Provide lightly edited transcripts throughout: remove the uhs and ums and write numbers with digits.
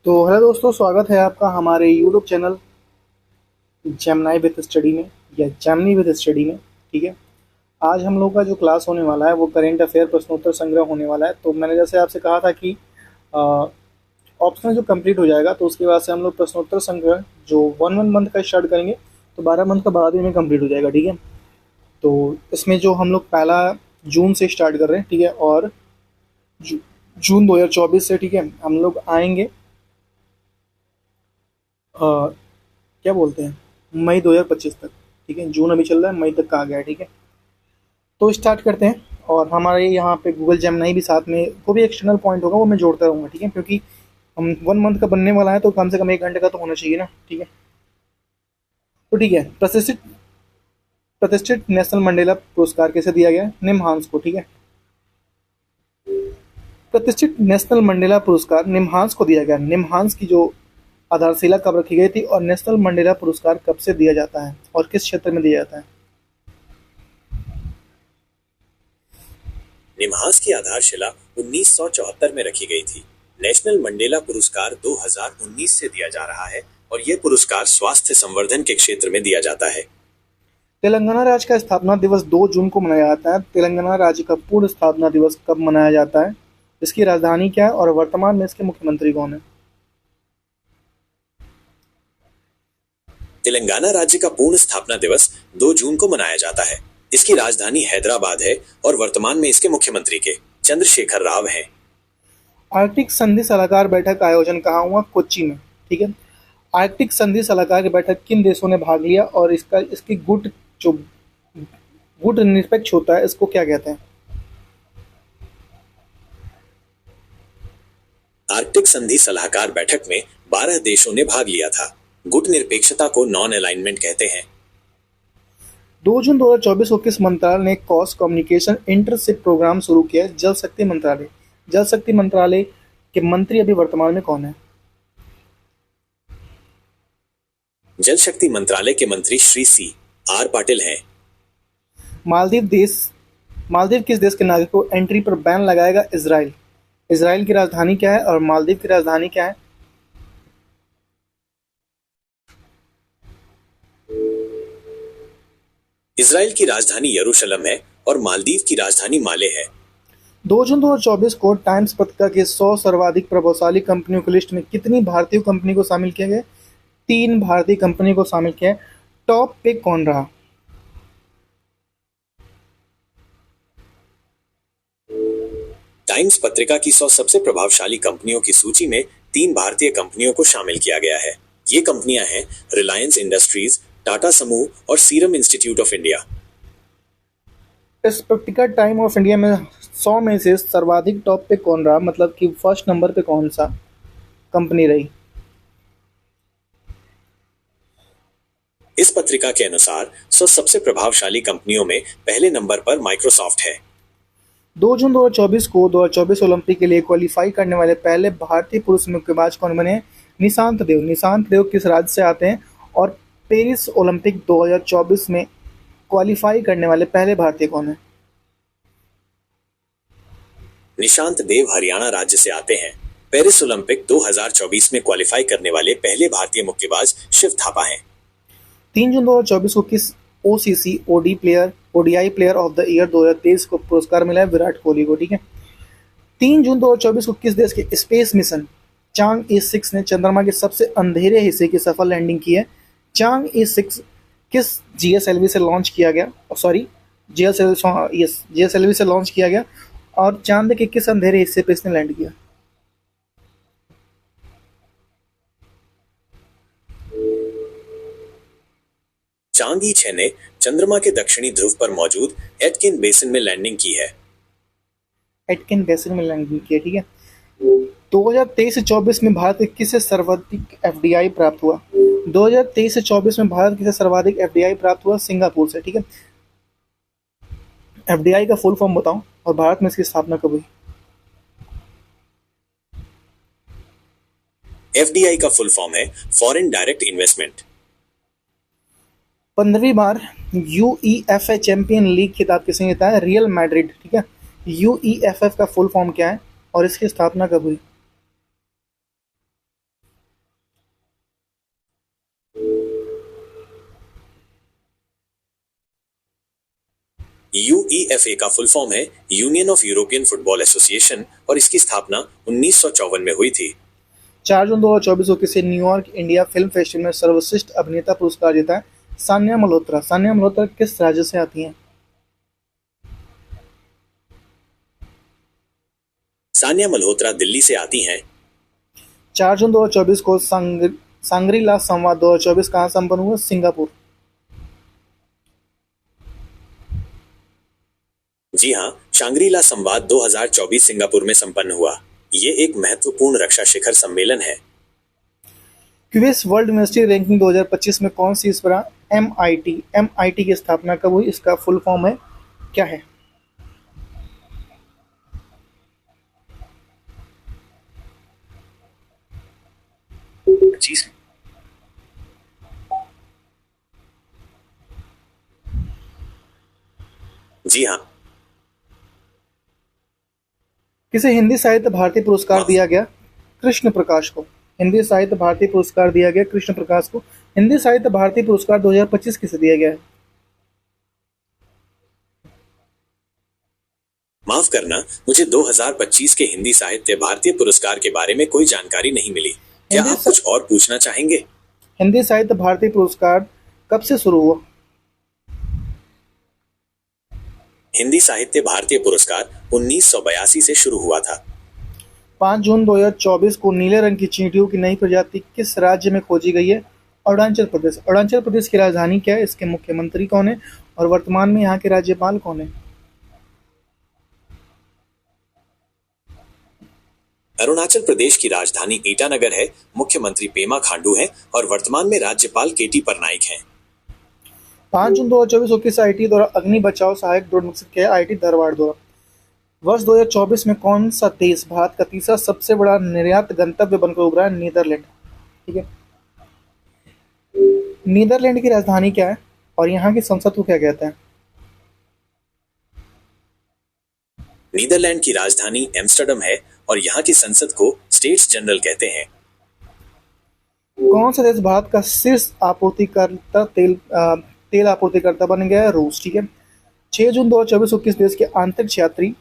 तो हेलो दोस्तों, स्वागत है आपका हमारे YouTube channel Gemini with study में या जेमिनी विद स्टडी में। ठीक है। आज हम लोग का जो क्लास होने वाला है वो करेंट अफेयर प्रश्नोत्तर संग्रह होने वाला है। तो मैंने जैसे आपसे कहा था कि ऑप्शनल जो कंप्लीट हो जाएगा तो उसके बाद से हम लोग प्रश्नोत्तर संग्रह जो वन वन मंथ का स्टार्ट करेंगे, तो 12 मंथ का 12 दिन में कंप्लीट हो जाएगा। ठीक है। तो इसमें जो हम लोग पहला जून से स्टार्ट कर रहे हैं, ठीक है, और जू, जून 2024 से, ठीक है, हम लोग आएंगे क्या बोलते हैं, मई 2025 तक। ठीक है, जून अभी चल रहा है, मई तक का आ गया है। ठीक है, तो स्टार्ट करते हैं। और हमारे यहाँ पे गूगल जेमिनी भी साथ में, वो भी एक्सटर्नल पॉइंट होगा, वो मैं जोड़ता रहूँगा। ठीक है, क्योंकि हम 1 मंथ का बनने वाला है तो कम से कम 1 घंटे का तो होना चाहिए ना। ठीक है, तो ठीक है। प्रतिष्ठित प्रतिष्ठित नेशनल मंडेला पुरस्कार किसे दिया गया है? निम्हांस को। ठीक है, प्रतिष्ठित नेशनल मंडेला पुरस्कार निम्हांस को दिया गया। निम्हांस की जो आधारशिला कब रखी गई थी और नेशनल मंडेला पुरस्कार कब से दिया जाता है और किस क्षेत्र में दिया जाता है? निम्हांस की आधारशिला 1974 में रखी गई थी। नेशनल मंडेला पुरस्कार 2019 से दिया जा रहा है और ये पुरस्कार स्वास्थ्य संवर्धन के क्षेत्र में दिया जाता है। तेलंगाना राज्य का स्थापना दिवस 2 जून को मनाया जाता है। तेलंगाना राज्य का पूर्ण स्थापना दिवस कब मनाया जाता है? इसकी राजधानी क्या है और वर्तमान में इसके मुख्यमंत्री कौन है? तेलंगाना राज्य का पूर्ण स्थापना दिवस 2 जून को मनाया जाता है। इसकी राजधानी हैदराबाद है और वर्तमान में इसके मुख्यमंत्री के चंद्रशेखर राव हैं। आर्कटिक संधि सलाहकार बैठक का आयोजन कहाँ हुआ? कोच्चि में। ठीक है, आर्कटिक संधि सलाहकार की बैठक किन देशों ने भाग लिया और इसकी गुट जो गुट निरपेक्ष होता है, इसको क्या कहते हैं? आर्कटिक संधि सलाहकार बैठक में 12 देशों ने भाग लिया था। गुट निरपेक्षता को नॉन अलाइनमेंट कहते हैं। 2 जून 2024 को किस मंत्रालय ने कॉस कम्युनिकेशन इंटर्नशिप प्रोग्राम शुरू किया है? जल शक्ति मंत्रालय। जल शक्ति मंत्रालय के मंत्री अभी वर्तमान में कौन है? जल शक्ति मंत्रालय के मंत्री श्री C.R. पाटिल हैं। मालदीव किस देश के नागरिक को एंट्री पर बैन लगाएगा? इसराइल। इसराइल की राजधानी क्या है और मालदीव की राजधानी क्या है? इसराइल की राजधानी यरूशलेम है और मालदीव की राजधानी माले है। 2 जून 2024 को टाइम्स पत्रिका के 100 सर्वाधिक प्रभावशाली कंपनियों की लिस्ट में कितनी भारतीय कंपनी को शामिल किया गया? 3 भारतीय कंपनी को शामिल किया। टॉप पे कौन रहा? टाइम्स पत्रिका की 100 सबसे प्रभावशाली कंपनियों की सूची में 3 भारतीय कंपनियों को शामिल किया गया है। ये कंपनियां हैं रिलायंस इंडस्ट्रीज, टाटा समूह और सीरम इंस्टीट्यूट ऑफ इंडिया। इस पत्रिका टाइम ऑफ इंडिया में 100 में से सर्वाधिक टॉप पे कौन रहा, मतलब कि फर्स्ट नंबर पे कौन सा कंपनी रही? इस पत्रिका के अनुसार 100 सबसे प्रभावशाली कंपनियों में पहले नंबर पर माइक्रोसॉफ्ट है। 2 जून 2024 को 2024 ओलंपिक के लिए क्वालिफाई करने वाले पहले भारतीय पुरुष मुक्केबाज कौन बने? निशांत देव। निशांत देव किस राज्य से आते हैं और पेरिस ओलंपिक 2024 में क्वालिफाई करने वाले पहले भारतीय कौन है? निशांत देव हरियाणा राज्य से आते हैं। पेरिस ओलंपिक 2024 में क्वालिफाई करने वाले पहले भारतीय मुक्केबाज शिव थापा हैं। 3 जून 2024 को किस OCC ODI player of the year 2023 को पुरस्कार मिला है? विराट कोहली को। ठीक है, 3 जून 2024 को किस देश के स्पेस मिशन चांग E6 ने चंद्रमा के सबसे अंधेरे हिस्से की सफल लैंडिंग की है? चांग E6 किस जीएसएलवी से लॉन्च किया गया? सॉरी, जीएसएलवी से लॉन्च किया गया और चांद के किस अंधेरे हिस्से पे इसने लैंड किया? चांग E6 ने चंद्रमा के दक्षिणी ध्रुव पर मौजूद एटकिन बेसिन में लैंडिंग की है। एटकिन बेसिन में लैंडिंग की है। ठीक है, 2023 से 24 में भारत किसे सर्वाधिक एफडीआई प्राप्त हुआ? 2023 से 24 में भारत किसे सर्वाधिक एफडीआई प्राप्त हुआ? सिंगापुर से। ठीक है, एफडीआई का फुल फॉर्म बताओ और भारत में इसकी स्थापना कब हुई? एफडीआई का फुल फॉर्म है फॉरेन डायरेक्ट इन्वेस्टमेंट। 15वीं बार यूईएफए चैंपियन लीग खिताब किसने जीता है? Real Madrid. ठीक है, यूईएफएफ का फुल फॉर्म क्या है और इसकी स्थापना कब हुई? यूईएफए का फुल फॉर्म है union of European football association और इसकी स्थापना 1954 में हुई थी। 4 जून 2024 को किसी न्यूयॉर्क इंडिया फिल्म फेस्टिवल में सर्वश्रेष्ठ अभिनेता पुरस्कार जीता है सान्या मल्होत्रा। सान्या मल्होत्रा किस राज्य से आती हैं? सान्या मल्होत्रा दिल्ली से आती हैं। 4 जून 2024 को सांग्री-ला संवाद 2024 कहाँ संपन्न हुआ? सिंगापुर। जी हाँ, शांग्री-ला संवाद 2024 सिंगापुर में संपन्न हुआ। ये एक महत्वपूर्ण रक्षा शिखर सम्मेलन है। क्यूएस वर्ल्ड यूनिवर्सिटी रैंकिंग 2025 में कौन सी इस बार एमआईटी की स्थापना कब हुई? इसका फुल फॉर्म है क्या है? जी हाँ। किसे हिंदी साहित्य भारती पुरस्कार दिया गया? कृष्ण प्रकाश को। हिंदी साहित्य भारती पुरस्कार दिया गया कृष्ण प्रकाश को। हिंदी साहित्य भारती पुरस्कार 2025 किसे दिया गया है? माफ करना, मुझे 2025 के हिंदी साहित्य भारतीय पुरस्कार के बारे में कोई जानकारी नहीं मिली। क्या आप कुछ और पूछना चाहेंगे? हिंदी साहित्य भारती पुरस्कार कब से शुरू हुआ? हिंदी साहित्य भारतीय पुरस्कार 1982 से शुरू हुआ था। 5 जून 2024 को नीले रंग की चींटियों की नई प्रजाति किस राज्य में खोजी गई है? अरुणाचल प्रदेश। अरुणाचल प्रदेश की राजधानी क्या है? इसके मुख्यमंत्री कौन है और वर्तमान में यहाँ के राज्यपाल कौन है? अरुणाचल प्रदेश की राजधानी ईटानगर है। मुख्यमंत्री पेमा खांडू हैं और वर्तमान में राज्यपाल केटी परनाइक हैं। 5 जून 2024 को किस आईटी द्वारा अग्नि बचाव सहायक ड्रोन विकसित किया है? आईटी धारवाड़ द्वारा। वर्ष 2024 में कौन सा देश भारत का तीसरा सबसे बड़ा निर्यात गंतव्य बनकर उभरा है? नीदरलैंड। ठीक है। नीदरलैंड की राजधानी क्या है और यहाँ की संसद को क्या कहते हैं? नीदरलैंड की राजधानी एम्स्टर्डम है और यहाँ की संसद को स्टेट्स जनरल कहते हैं। कौन सा देश भारत का शीर्ष आपूर्तिकर्ता तेल आपूर्तिकर्ता बन गया है? रूस। ठीक है। 6 जून 2024 को किस देश के अंतरिक्ष यात्री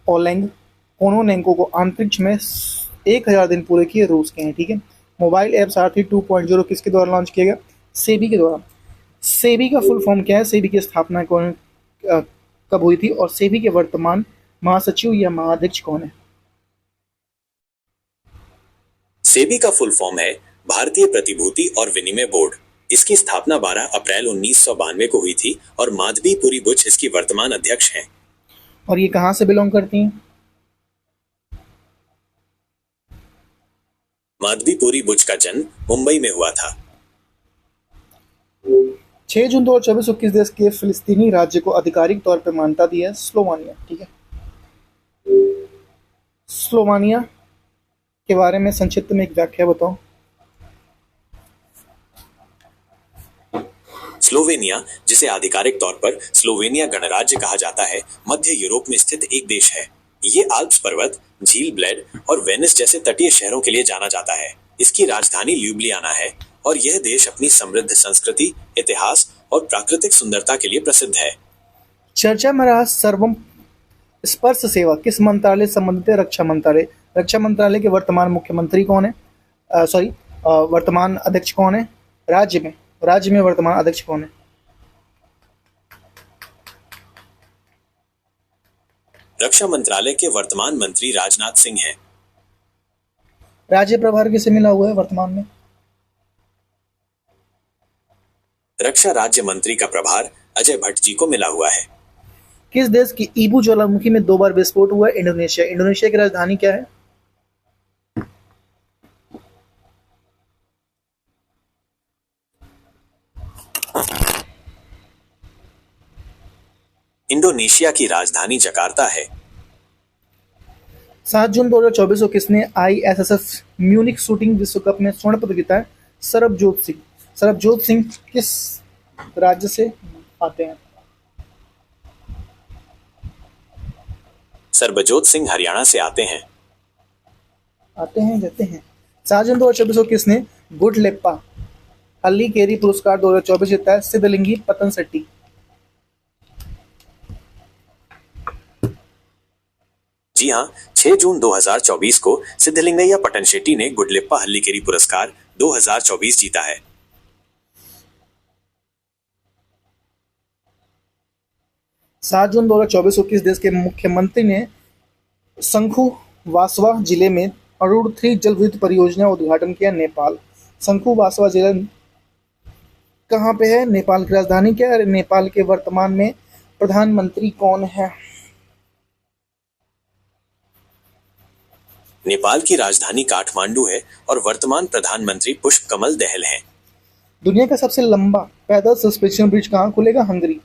ओलेग कोनोनेंको को अंतरिक्ष में 1000 दिन पूरे किए? रूस के हैं। ठीक है। मोबाइल ऐप सारथी 2.0 किसके द्वारा लॉन्च किया गया? सेबी के द्वारा। सेबी का फुल फॉर्म क्या है? सेबी की स्थापना कब हुई थी और सेबी के वर्तमान महासचिव या महाअध्यक्ष कौन है? सेबी का फुल फॉर्म है भारतीय प्रतिभूति और विनिमय बोर्ड। इसकी स्थापना 12 अप्रैल 1992 को हुई थी और माधवी पुरी बुच इसकी वर्तमान अध्यक्ष हैं। और ये कहां से बिलोंग करती हैं? माधवी पुरी बुच का जन्म मुंबई में हुआ था। 6 जून 2024 को किस देश के फिलिस्तीनी राज्य को आधिकारिक तौर पर मान्यता दी है? स्लोवानिया। ठीक है। स्लोवानिया के बारे में संक्षिप्त में एक व्याख्या बताओ। स्लोवेनिया, जिसे आधिकारिक तौर पर स्लोवेनिया गणराज्य कहा जाता है, मध्य यूरोप में स्थित एक देश है। ये आल्प्स पर्वत, झील ब्लेड और वेनिस जैसे तटीय शहरों के लिए जाना जाता है। इसकी राजधानी ल्यूब्लियाना है और यह देश अपनी समृद्ध संस्कृति, इतिहास और प्राकृतिक सुंदरता के लिए प्रसिद्ध है। चर्चा में रहा सर्वम स्पर्श सेवा किस मंत्रालय से संबंधित है? रक्षा मंत्रालय। रक्षा मंत्रालय के वर्तमान मुख्यमंत्री कौन है? वर्तमान अध्यक्ष कौन है? राज्य में वर्तमान अध्यक्ष कौन है? रक्षा मंत्रालय के वर्तमान मंत्री राजनाथ सिंह हैं। राज्य प्रभार किसे मिला हुआ है वर्तमान में? रक्षा राज्य मंत्री का प्रभार अजय भट्ट जी को मिला हुआ है। किस देश की ईबू ज्वालामुखी में 2 बार विस्फोट हुआ है? इंडोनेशिया। इंडोनेशिया की राजधानी क्या है? इंडोनेशिया की राजधानी जकार्ता है। 7 जून 2024 को किसने आईएसएसएफ म्यूनिख शूटिंग विश्व कप में स्वर्ण पदक जीता है? सरबजोत सिंह। सरबजोत सिंह किस राज्य से आते हैं? सरबजोत सिंह हरियाणा से आते हैं। जाते हैं। 7 जून 2024 को किसने गुडलेप्पा हल्लीकेरी पुरस्कार 2024 जीता है? सिद्धलिंगी पतनसेट्टी। जी हाँ, 6 जून 2024 को सिद्धलिंगैया पटनशेट्टी ने गुडलिप्पा हल्लीकेरी पुरस्कार 2024 जीता है। 7 जून 2024 को किस देश के मुख्यमंत्री ने शंखु वासवा जिले में अरुण 3 जल विद्युत परियोजना का उद्घाटन किया? नेपाल। शंखु वासवा जिला कहाँ पे है? नेपाल की राजधानी क्या है? नेपाल के वर्तमान में प्रधानमंत्री कौन है? नेपाल की राजधानी काठमांडू है और वर्तमान प्रधानमंत्री पुष्प कमल दहल हैं। दुनिया का सबसे लंबा पैदल सस्पेंशन ब्रिज कहाँ खुलेगा? हंगरी।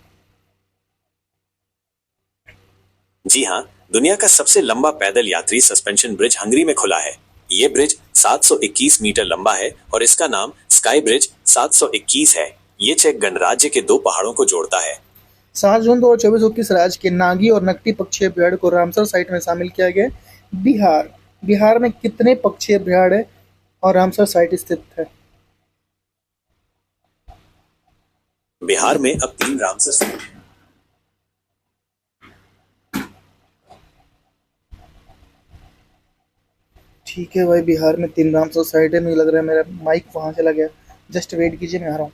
जी हाँ, दुनिया का सबसे लंबा पैदल यात्री सस्पेंशन ब्रिज हंगरी में खुला है। ये ब्रिज 721 मीटर लंबा है और इसका नाम स्काई ब्रिज 721 है। ये चेक गणराज्य के 2 पहाड़ों को जोड़ता है। 7 जून 2024 को किस राज्य के नागी और नकटी पक्षी अभ्यारण्य को रामसर साइट में शामिल किया गया? बिहार। बिहार में कितने पक्षी अभ्यारण्य और रामसर साइट स्थित है? बिहार में अब 3 रामसर साइट हैं। ठीक है भाई, बिहार में 3 रामसर साइट है। मुझे लग रहा है मेरा माइक वहां चला गया। जस्ट वेट कीजिए, मैं आ रहा हूँ।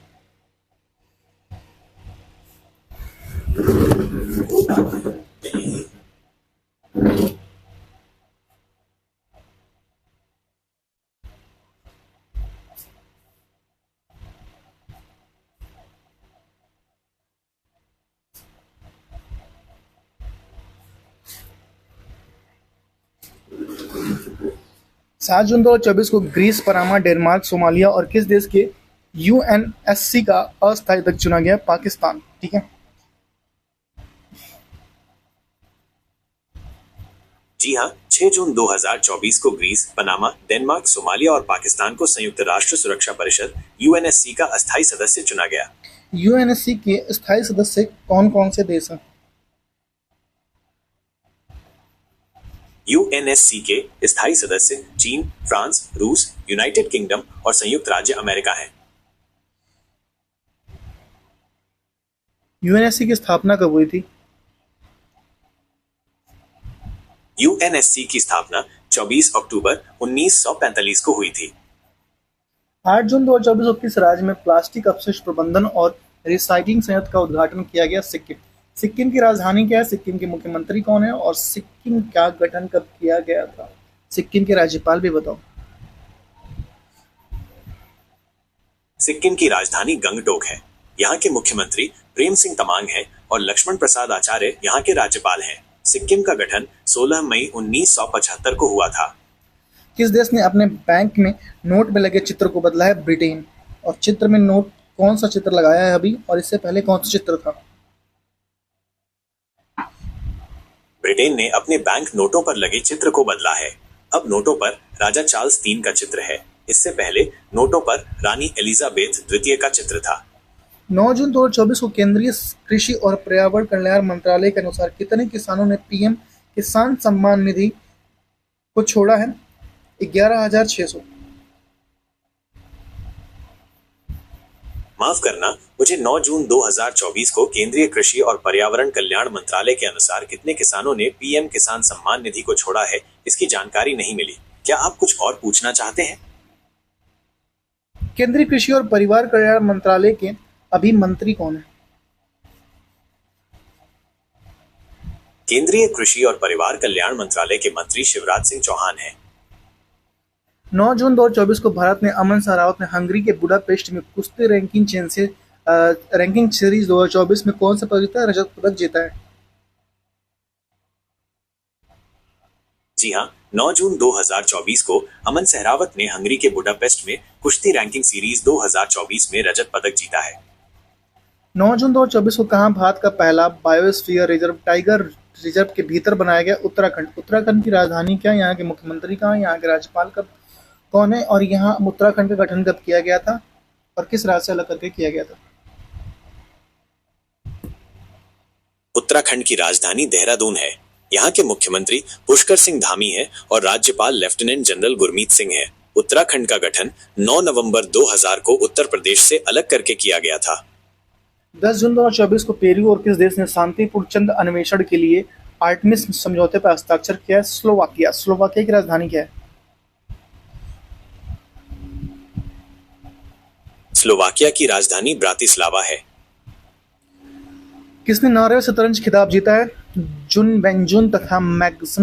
7 जून 2024 को ग्रीस, पनामा, डेनमार्क, सोमालिया और किस देश के यूएनएससी का अस्थायी अध्यक्ष चुना गया? पाकिस्तान। ठीक है। जी हाँ, 6 जून 2024 को ग्रीस, पनामा, डेनमार्क, सोमालिया और पाकिस्तान को संयुक्त राष्ट्र सुरक्षा परिषद यूएनएससी का अस्थायी सदस्य चुना गया। यूएनएससी के स्थायी सदस्य कौन कौन से देश हैं? यूएनएससी के स्थायी सदस्य चीन, फ्रांस, रूस, यूनाइटेड किंगडम और संयुक्त राज्य अमेरिका हैं। यूएनएससी की स्थापना कब हुई थी? यूएनएससी की स्थापना 24 अक्टूबर 1945 को हुई थी। 8 जून 2024 को किस राज्य में प्लास्टिक अपशिष्ट प्रबंधन और रिसाइक्लिंग संयंत्र का उद्घाटन किया गया? सिक्किम। सिक्किम की राजधानी क्या है? सिक्किम के मुख्यमंत्री कौन है और सिक्किम का गठन कब किया गया था? सिक्किम के राज्यपाल भी बताओ। सिक्किम की राजधानी गंगटोक है। यहाँ के मुख्यमंत्री प्रेम सिंह तमांग हैं और लक्ष्मण प्रसाद आचार्य यहाँ के राज्यपाल हैं। सिक्किम का गठन 16 मई 1975 को हुआ था। किस देश ने अपने बैंक में नोट में लगे चित्र को बदला है? ब्रिटेन। और चित्र में नोट कौन सा चित्र लगाया है अभी, और इससे पहले कौन सा चित्र था? ब्रिटेन ने अपने बैंक नोटों पर लगे चित्र को बदला है। अब नोटों पर राजा चार्ल्स III का चित्र है। इससे पहले नोटों पर रानी एलिजाबेथ द्वितीय का चित्र था। 9 जून 2024 को केंद्रीय कृषि और पर्यावरण कल्याण मंत्रालय के अनुसार कितने किसानों ने पीएम किसान सम्मान निधि को छोड़ा है? 11,600। माफ करना, मुझे 9 जून 2024 को केंद्रीय कृषि और पर्यावरण कल्याण मंत्रालय के अनुसार कितने किसानों ने पीएम किसान सम्मान निधि को छोड़ा है, इसकी जानकारी नहीं मिली। क्या आप कुछ और पूछना चाहते हैं? केंद्रीय कृषि और परिवार कल्याण मंत्रालय के अभी मंत्री कौन है? केंद्रीय कृषि और परिवार कल्याण मंत्रालय के मंत्री शिवराज सिंह चौहान हैं। 9 जून 2024 को भारत ने अमन सहरावत ने हंगरी के बुडापेस्ट में कुश्ती रैंकिंग सीरीज 2024 में कौन सा पदक जीता है? रजत पदक जीता है। जी हाँ, 9 जून 2024 को अमन सहरावत ने हंगरी के बुडापेस्ट में कुश्ती रैंकिंग सीरीज 2024 में रजत पदक जीता है। 9 जून 2024 को कहाँ भारत का पहला बायोस्फीयर रिजर्व टाइगर रिजर्व के भीतर बनाया गया? उत्तराखंड। उत्तराखंड की राजधानी क्या है? यहाँ के मुख्यमंत्री कहाँ है? यहाँ के राज्यपाल कौन है? और यहाँ उत्तराखंड का गठन कब किया गया था और किस राज्य से अलग करके किया गया था? उत्तराखंड की राजधानी देहरादून है। यहाँ के मुख्यमंत्री पुष्कर सिंह धामी हैं और राज्यपाल लेफ्टिनेंट जनरल गुरमीत सिंह हैं। उत्तराखंड का गठन 9 नवंबर 2000 को उत्तर प्रदेश से अलग करके किया गया था। 10 जून 2024 को पेरू और किस देश ने शांतिपूर्ण चंद्र अन्वेषण के लिए आर्टमिस समझौते पर हस्ताक्षर किया है? स्लोवाकिया। स्लोवाकिया की राजधानी क्या है? स्लोवाकिया की राजधानी ब्रातिस्लावा है। किसने नॉर्वे शतरंज खिताब जीता है? जुन वेंजुन तथा मैग्नस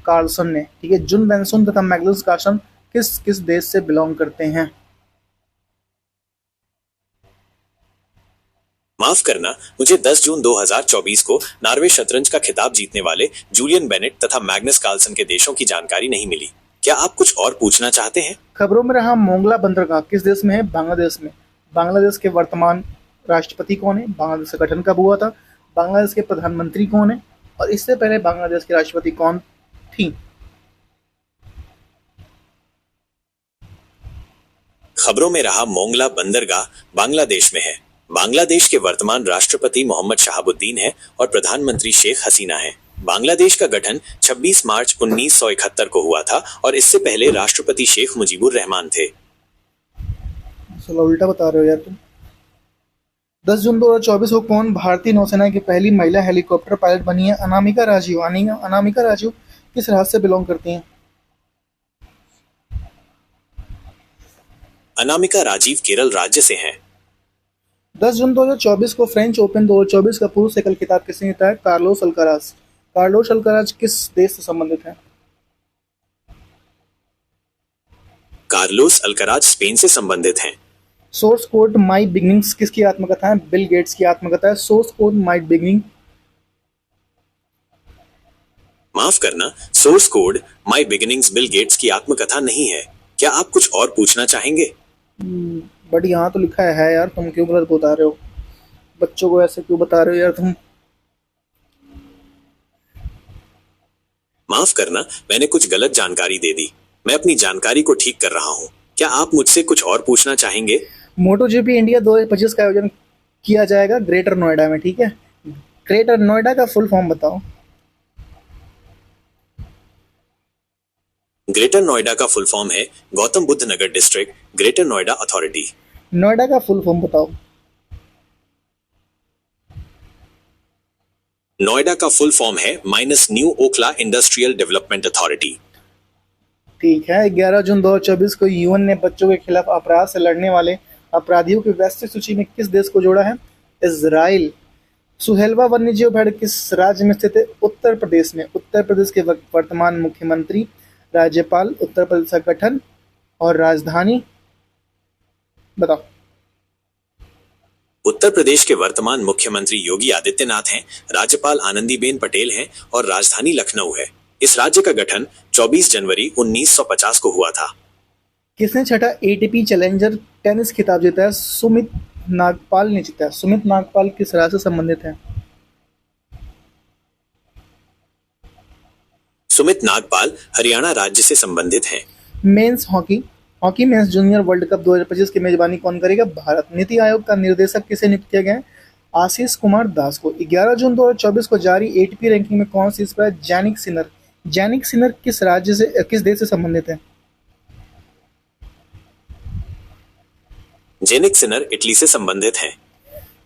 कार्लसन ने। ठीक है, जुन वेंसुन तथा मैग्नस कार्लसन किस किस देश से बिलोंग करते हैं? माफ करना, मुझे 10 जून 2024 को नॉर्वे शतरंज का खिताब जीतने वाले जूलियन बेनेट तथा मैग्नस कार्लसन के देशों की जानकारी नहीं मिली। क्या आप कुछ और पूछना चाहते हैं? खबरों में रहा मोंगला बंदरगाह किस देश में है? बांग्लादेश में। बांग्लादेश के वर्तमान राष्ट्रपति कौन है? बांग्लादेश का गठन कब हुआ था? बांग्लादेश के प्रधानमंत्री कौन है? और इससे पहले बांग्लादेश की राष्ट्रपति कौन थी? खबरों में रहा मोंगला बंदरगाह बांग्लादेश में है। बांग्लादेश के वर्तमान राष्ट्रपति मोहम्मद शहाबुद्दीन है और प्रधानमंत्री शेख हसीना है। बांग्लादेश का गठन 26 मार्च 1971 को हुआ था और इससे पहले राष्ट्रपति शेख मुजीबुर रहमान थे। चलो उल्टा बता रहे हो यार तुम। 10 जून 2024 को कौन भारतीय नौसेना की पहली महिला हेलीकॉप्टर पायलट बनी है? अनामिका राजीव। अनामिका राजीव किस राज्य से बिलोंग करती हैं? अनामिका राजीव केरल राज्य से हैं। 10 जून 2024 को फ्रेंच ओपन 2024 का पुरुष एकल खिताब किसने जीता है? Carlos Alcaraz. कार्लोस अल्काराज किस देश से संबंधित है? कार्लोस अल्कराज स्पेन से संबंधित हैं। सोर्स कोड माई बिगनिंग्स किसकी आत्मकथा है? बिल गेट्स की आत्मकथा है। सोर्स कोड माई बिगनिंग। माफ करना, सोर्स कोड माई बिगिनिंग्स बिल गेट्स की आत्मकथा नहीं है। क्या आप कुछ और पूछना चाहेंगे? बट यहाँ तो लिखा है यार, तुम क्यों गलत बता रहे हो? बच्चों को ऐसे क्यों बता रहे हो यार तुम? माफ करना, मैंने कुछ गलत जानकारी दे दी। मैं अपनी जानकारी को ठीक कर रहा हूँ। क्या आप मुझसे कुछ और पूछना चाहेंगे? मोटो जीपी इंडिया 2025 का आयोजन किया जाएगा ग्रेटर नोएडा में। ठीक है, ग्रेटर नोएडा का फुल फॉर्म बताओ। ग्रेटर नोएडा का फुल फॉर्म है Gautam Buddh Nagar district greater Noida authority. Noida का फुल फॉर्म बताओ। नोएडा का फुल फॉर्म है minus new Okhla industrial development authority. ठीक है, 11 जून 2024 को यूएन ने बच्चों के खिलाफ अपराध से लड़ने वाले अपराधियों की वैश्विक सूची में किस देश को जोड़ा है? इजराइल। सुहेलवा वन्यजीव अभयारण्य किस राज्य में स्थित है? उत्तर प्रदेश में। उत्तर प्रदेश के वर्तमान मुख्यमंत्री, राज्यपाल, उत्तर प्रदेश का गठन और राजधानी बताओ। उत्तर प्रदेश के वर्तमान मुख्यमंत्री योगी आदित्यनाथ हैं, राज्यपाल आनंदीबेन पटेल हैं और राजधानी लखनऊ है। इस राज्य का गठन 24 जनवरी 1950 को हुआ था। किसने छठा एटीपी चैलेंजर टेनिस खिताब जीता है? सुमित नागपाल ने जीता है। सुमित नागपाल किस राज्य से संबंधित है? सुमित नागपाल हरियाणा राज्य से संबंधित हैं। Men's hockey hockey mains junior world cup 2025 की मेजबानी कौन करेगा? भारत। नीति आयोग का निर्देशक किसे नियुक्त किया गया है? आशीष कुमार दास को। 11 जून 2024 को जारी एटीपी रैंकिंग में कौन शीर्ष पर है? Jannik Sinner. जैनिक सिनर किस देश से संबंधित है? जेनिक सिनर इटली से संबंधित हैं।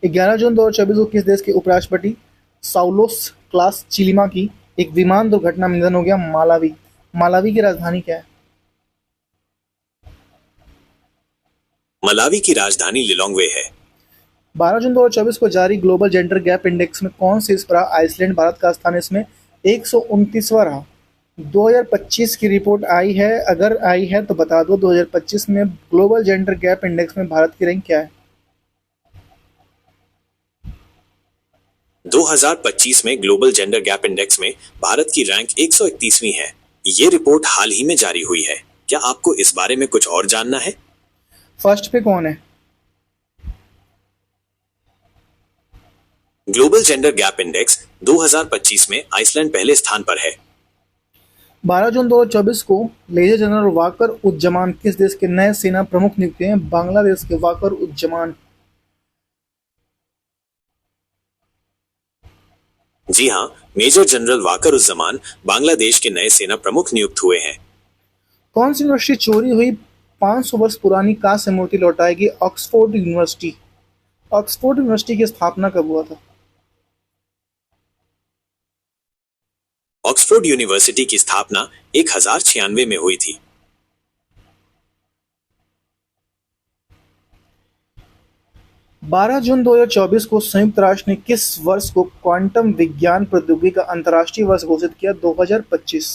11 जून 2024 को किस देश के उपराष्ट्रपति साउलोस क्लास चिलिमा की एक विमान दुर्घटना में निधन हो गया? मालावी। मालावी की राजधानी क्या है? मलावी की राजधानी लिलोंग्वे है। 12 जून 2024 को जारी ग्लोबल जेंडर गैप इंडेक्स में कौन शीर्ष पर रहा? आइसलैंड। भारत का स्थान इसमें 129वां रहा। 2025 की रिपोर्ट आई है, अगर आई है तो बता दो। 2025 में ग्लोबल जेंडर गैप इंडेक्स में भारत की रैंक क्या है? 2025 में ग्लोबल जेंडर गैप इंडेक्स में भारत की रैंक 131वीं है। ये रिपोर्ट हाल ही में जारी हुई है। क्या आपको इस बारे में कुछ और जानना है? फर्स्ट पे कौन है? ग्लोबल जेंडर गैप इंडेक्स 2025 में आइसलैंड पहले स्थान पर है। 12 जून 2024 को मेजर जनरल वाकर उज्जमान किस देश के नए सेना प्रमुख नियुक्त हुए हैं? बांग्लादेश के वाकर उज्जमान। जी हाँ, मेजर जनरल वाकर उज्जमान बांग्लादेश के नए सेना प्रमुख नियुक्त हुए हैं। कौन सी यूनिवर्सिटी चोरी हुई 500 वर्ष पुरानी कांस्य मूर्ति लौटाएगी? Oxford university. ऑक्सफोर्ड यूनिवर्सिटी की स्थापना कब हुआ था? ऑक्सफोर्ड यूनिवर्सिटी की स्थापना 1096 में हुई थी। 12 जून 2024 को संयुक्त राष्ट्र ने किस वर्ष को क्वांटम विज्ञान प्रौद्योगिकी का अंतर्राष्ट्रीय वर्ष घोषित किया? 2025।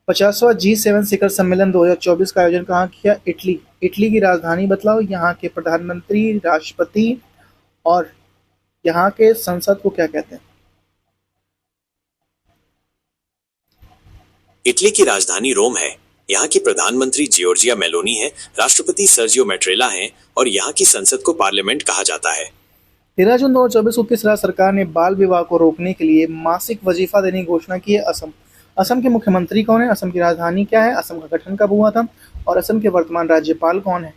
50वां G7 शिखर सम्मेलन 2024 का आयोजन कहाँ किया? इटली। इटली की राजधानी बतलाओ, यहाँ के प्रधानमंत्री, राष्ट्रपति और यहाँ के संसद को क्या कहते हैं? इटली की राजधानी रोम है। यहाँ की प्रधानमंत्री जियोर्जिया मेलोनी है, राष्ट्रपति सर्जियो मैट्रेला हैं और यहाँ की संसद को पार्लियामेंट कहा जाता है। 13 जून 2024 को किस राज्य सरकार ने बाल विवाह को रोकने के लिए मासिक वजीफा देने की घोषणा की है? असम। असम के मुख्यमंत्री कौन है? असम की राजधानी क्या है? असम का गठन कब हुआ था? और असम के वर्तमान राज्यपाल कौन है?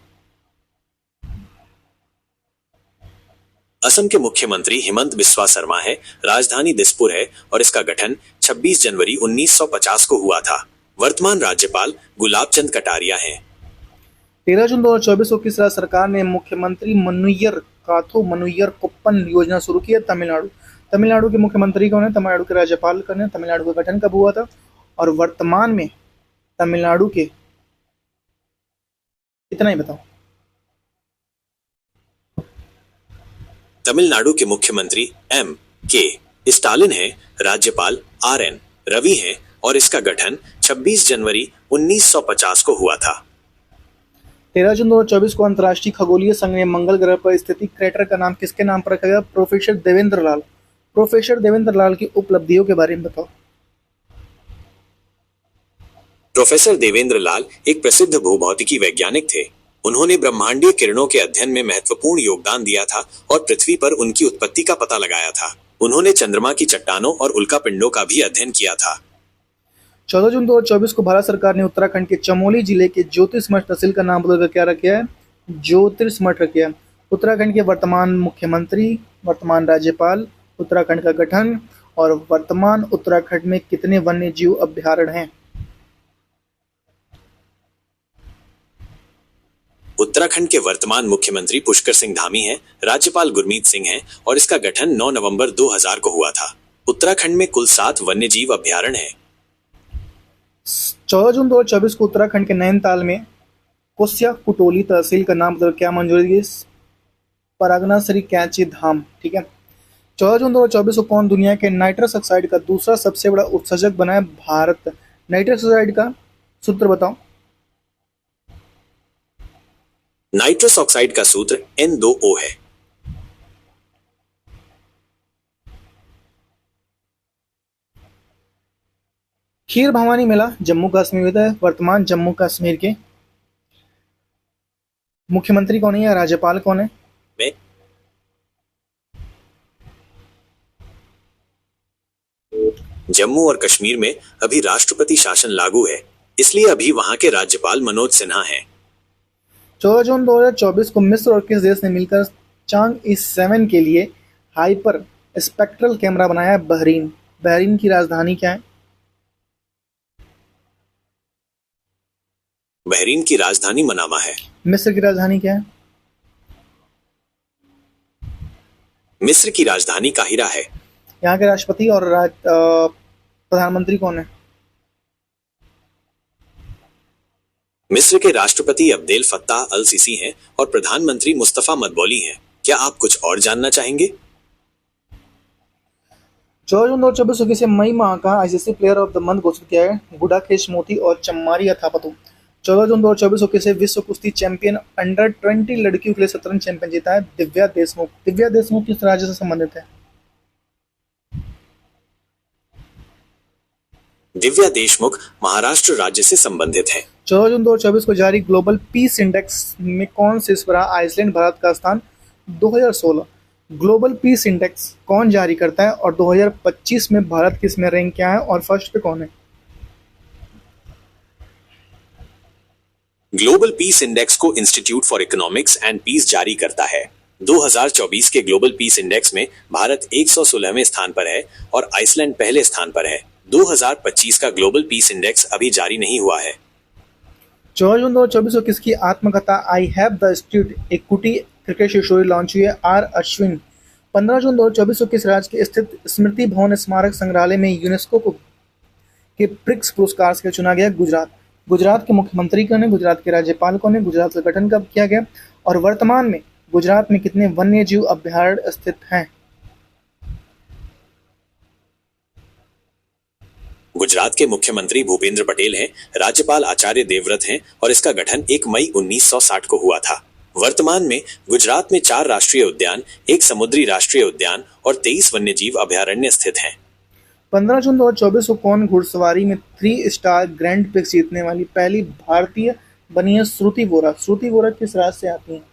असम के मुख्यमंत्री हिमंत बिस्वा शर्मा है, राजधानी दिसपुर है और इसका गठन 26 जनवरी 1950 को हुआ था। वर्तमान राज्यपाल गुलाब चंद कटारिया हैं। 13 जून 2024 को किस राज्य सरकार ने मुख्यमंत्री मनुय्यर काथो मनुय्यर कुप्पन योजना शुरू की है? तमिलनाडु। तमिलनाडु के मुख्यमंत्री कौन है? तमिलनाडु के राज्यपाल कौन है? तमिलनाडु का गठन कब हुआ था? और वर्तमान में तमिलनाडु के, इतना ही बताओ। तमिलनाडु के मुख्यमंत्री M.K. स्टालिन हैं, राज्यपाल R.N. रवि हैं और इसका गठन 26 जनवरी 1950 को हुआ था। 13 जून 2024 को अंतर्राष्ट्रीय खगोलीय संघ ने मंगल ग्रह पर स्थित क्रेटर का नाम किसके नाम पर रखा गया? प्रोफेसर देवेंद्र लाल। प्रोफेसर देवेंद्र लाल की उपलब्धियों के बारे में बताओ। प्रोफेसर देवेंद्र लाल एक प्रसिद्ध भूभौतिकी वैज्ञानिक थे। उन्होंने ब्रह्मांडीय किरणों के अध्ययन में महत्वपूर्ण योगदान दिया था और पृथ्वी पर उनकी उत्पत्ति का पता लगाया था। उन्होंने चंद्रमा की चट्टानों और उल्कापिंडों का भी अध्ययन किया था। 14 जून 2024 को भारत सरकार ने उत्तराखंड के चमोली जिले के ज्योतिषमठ तहसील का नाम बदलकर क्या रखा है? ज्योतिषमठ रखा है। उत्तराखंड के वर्तमान मुख्यमंत्री, वर्तमान राज्यपाल, उत्तराखंड का गठन और वर्तमान उत्तराखंड में कितने वन्य जीव अभ्यारण्य हैं? उत्तराखंड के वर्तमान मुख्यमंत्री पुष्कर सिंह धामी हैं, राज्यपाल गुरमीत सिंह हैं और इसका गठन 9 नवंबर 2000 को हुआ था। उत्तराखंड में कुल 7 वन्य जीव अभ्यारण्य हैं। 14 जून 2024 को उत्तराखंड के नैनीताल में कोस्या कुटोली तहसील का नाम बदल क्या मंजूरी दी? परागना श्री कैंची धाम। ठीक है। 14 जून 2024 को कौन दुनिया के नाइट्रस ऑक्साइड का दूसरा सबसे बड़ा उत्सर्जक बना है? भारत। नाइट्रस ऑक्साइड का सूत्र बताओ। नाइट्रस ऑक्साइड का सूत्र N2O है। खीर भवानी मेला जम्मू कश्मीर में है। वर्तमान जम्मू कश्मीर के मुख्यमंत्री कौन है या राज्यपाल कौन है? जम्मू और कश्मीर में अभी राष्ट्रपति शासन लागू है, इसलिए अभी वहां के राज्यपाल मनोज सिन्हा हैं। 14 जून 2024 को मिस्र और किस देश ने मिलकर चांग-E7 के लिए हाइपर स्पेक्ट्रल कैमरा बनाया है? बहरीन। बहरीन की राजधानी क्या है? बहरीन की राजधानी मनामा है। मिस्र की राजधानी क्या है? मिस्र की राजधानी काहिरा है। यहाँ के राष्ट्रपति और प्रधानमंत्री कौन है? मिस्र के राष्ट्रपति अब्देल फत्ताह अल सीसी हैं और प्रधानमंत्री मुस्तफा मदबौली हैं। क्या आप कुछ और जानना चाहेंगे? 14 जून 2024 को किसे मई माह का ICC player of the month घोषित किया है? गुडाकेश मोती और चम्मारी अथापतु। 14 जून 2024 को किसे विश्व कुश्ती चैंपियन अंडर 20 लड़कियों के लिए शतरंज चैंपियन जीता है? दिव्या देशमुख। दिव्या देशमुख किस राज्य से संबंधित है? दिव्या देशमुख महाराष्ट्र राज्य से संबंधित है। 14 जून 2024 को जारी ग्लोबल पीस इंडेक्स में कौन शीर्ष पर रहा? आइसलैंड। भारत का स्थान 2016। ग्लोबल पीस इंडेक्स कौन जारी करता है और 2025 में भारत किस में रैंक क्या है और फर्स्ट पे कौन है? ग्लोबल पीस इंडेक्स को institute for economics and peace जारी करता है। 2024 के ग्लोबल पीस इंडेक्स में भारत 116वें स्थान पर है और आइसलैंड पहले स्थान पर है। 2025 का ग्लोबल पीस इंडेक्स अभी जारी नहीं हुआ है। 14 जून 2024 को किसकी आत्मकथा आई हैव द स्ट्रीट एक कुटी क्रिकेट स्टोरी लॉन्च हुई है? आर अश्विन। 15 जून 2024 को किस राज्य के स्थित स्मृति भवन स्मारक संग्रहालय में यूनेस्को को के प्रिक्स पुरस्कार से चुना गया गुजरात? गुजरात के मुख्यमंत्री कौन है? गुजरात के राज्यपाल कौन है? गुजरात का गठन कब किया गया? और वर्तमान में गुजरात में कितने वन्य जीव अभयारण्य स्थित हैं? गुजरात के मुख्यमंत्री भूपेंद्र पटेल हैं, राज्यपाल आचार्य देवव्रत हैं और इसका गठन 1 मई 1960 को हुआ था। वर्तमान में गुजरात में 4 राष्ट्रीय उद्यान, 1 समुद्री राष्ट्रीय उद्यान और 23 वन्यजीव अभयारण्य स्थित हैं। 15 जून 2024 को कौन घुड़सवारी में 3 स्टार ग्रैंड प्रिक्स जीतने वाली पहली भारतीय बनी है? श्रुति वोरा। श्रुति वोरा किस राज्य से आती हैं?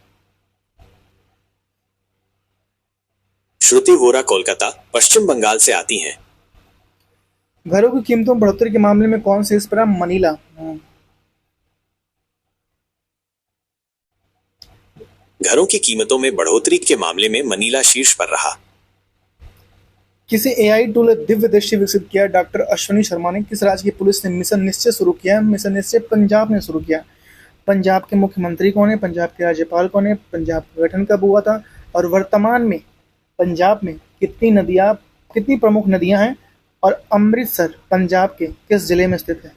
श्रुति वोरा कोलकाता, पश्चिम बंगाल से आती हैं। घरों की कीमतों में बढ़ोतरी के मामले में कौन सी पर मनीला? घरों की कीमतों में बढ़ोतरी के मामले में मनीला शीर्ष पर रहा। किसी एआई टूल दिव्य दृष्टि विकसित किया? डॉक्टर अश्विनी शर्मा ने। किस राज्य की पुलिस ने मिशन निश्चय शुरू किया? मिशन निश्चय पंजाब ने शुरू किया। पंजाब के मुख्यमंत्री कौन है? पंजाब के राज्यपाल कौन है? पंजाब का गठन कब हुआ था? और वर्तमान में पंजाब में कितनी प्रमुख नदियां हैं? और अमृतसर पंजाब के किस जिले में स्थित है?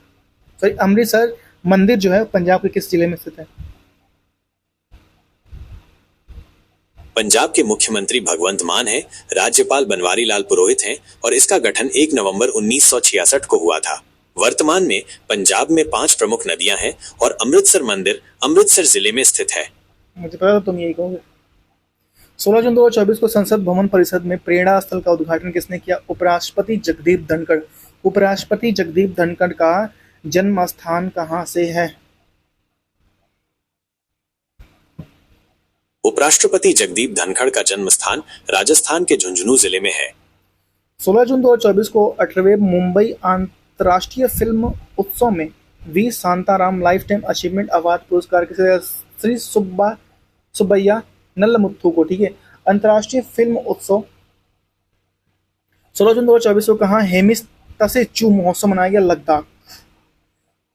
सॉरी, अमृतसर मंदिर जो है पंजाब के किस जिले में स्थित है? पंजाब के मुख्यमंत्री भगवंत मान हैं, राज्यपाल बनवारी लाल पुरोहित हैं और इसका गठन 1 नवंबर 1966 को हुआ था। वर्तमान में पंजाब में 5 प्रमुख नदियां हैं और अमृतसर मंदिर अमृतसर जिले में स्थित है। मुझे पता था तुम यही कहोगे। 16 जून 2024 को संसद भवन परिसर में प्रेरणा स्थल का उद्घाटन किसने किया? उपराष्ट्रपति जगदीप धनखड़। उपराष्ट्रपति जगदीप धनखड़ का जन्म स्थान कहाँ से है? उपराष्ट्रपति जगदीप धनखड़ का जन्म स्थान राजस्थान के झुंझुनू जिले में है। 16 जून 2024 को 18वें मुंबई अंतर्राष्ट्रीय फिल्म उत्सव में V Shantaram life time achievement award पुरस्कार किसे? श्री सुब्बैया नल्लमुथु को। ठीक है। अंतर्राष्ट्रीय फिल्म उत्सव 16 जून 2024 को कहाँ हेमिस तसेचू महोत्सव मनाया गया? लद्दाख।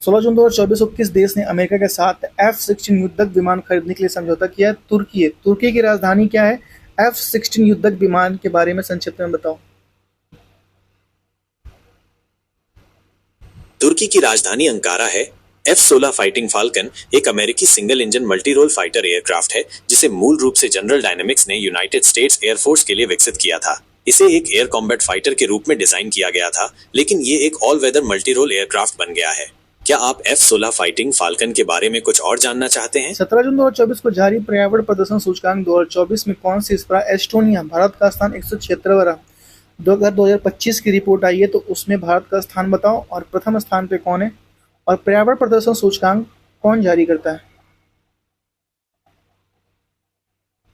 16 जून 2024 को किस देश ने अमेरिका के साथ F-16 युद्धक विमान खरीदने के लिए समझौता किया है? तुर्की है। तुर्की की राजधानी क्या है? F-16 युद्धक विमान के बारे में संक्षिप्त में बताओ। तुर्की की राजधानी अंकारा है। F-16 फाइटिंग फाल्कन एक अमेरिकी single engine multi role fighter aircraft है जिसे मूल रूप से जनरल डायनेमिक्स ने यूनाइटेड स्टेट्स एयरफोर्स के लिए विकसित किया था। इसे एक एयर कॉम्बैट फाइटर के रूप में डिजाइन किया गया था, लेकिन ये एक all weather multi role aircraft बन गया है। क्या आप F-16 फाइटिंग फाल्कन के बारे में कुछ और जानना चाहते हैं? 17 जून 2024 को जारी पर्यावरण प्रदर्शन सूचकांक 2024 में कौन सी इस एस्टोनिया भारत का स्थान 176वां रहा। 2025 की रिपोर्ट आई है तो उसमें भारत का स्थान बताओ और प्रथम स्थान पे कौन है? और पर्यावरण प्रदर्शन सूचकांक कौन जारी करता है?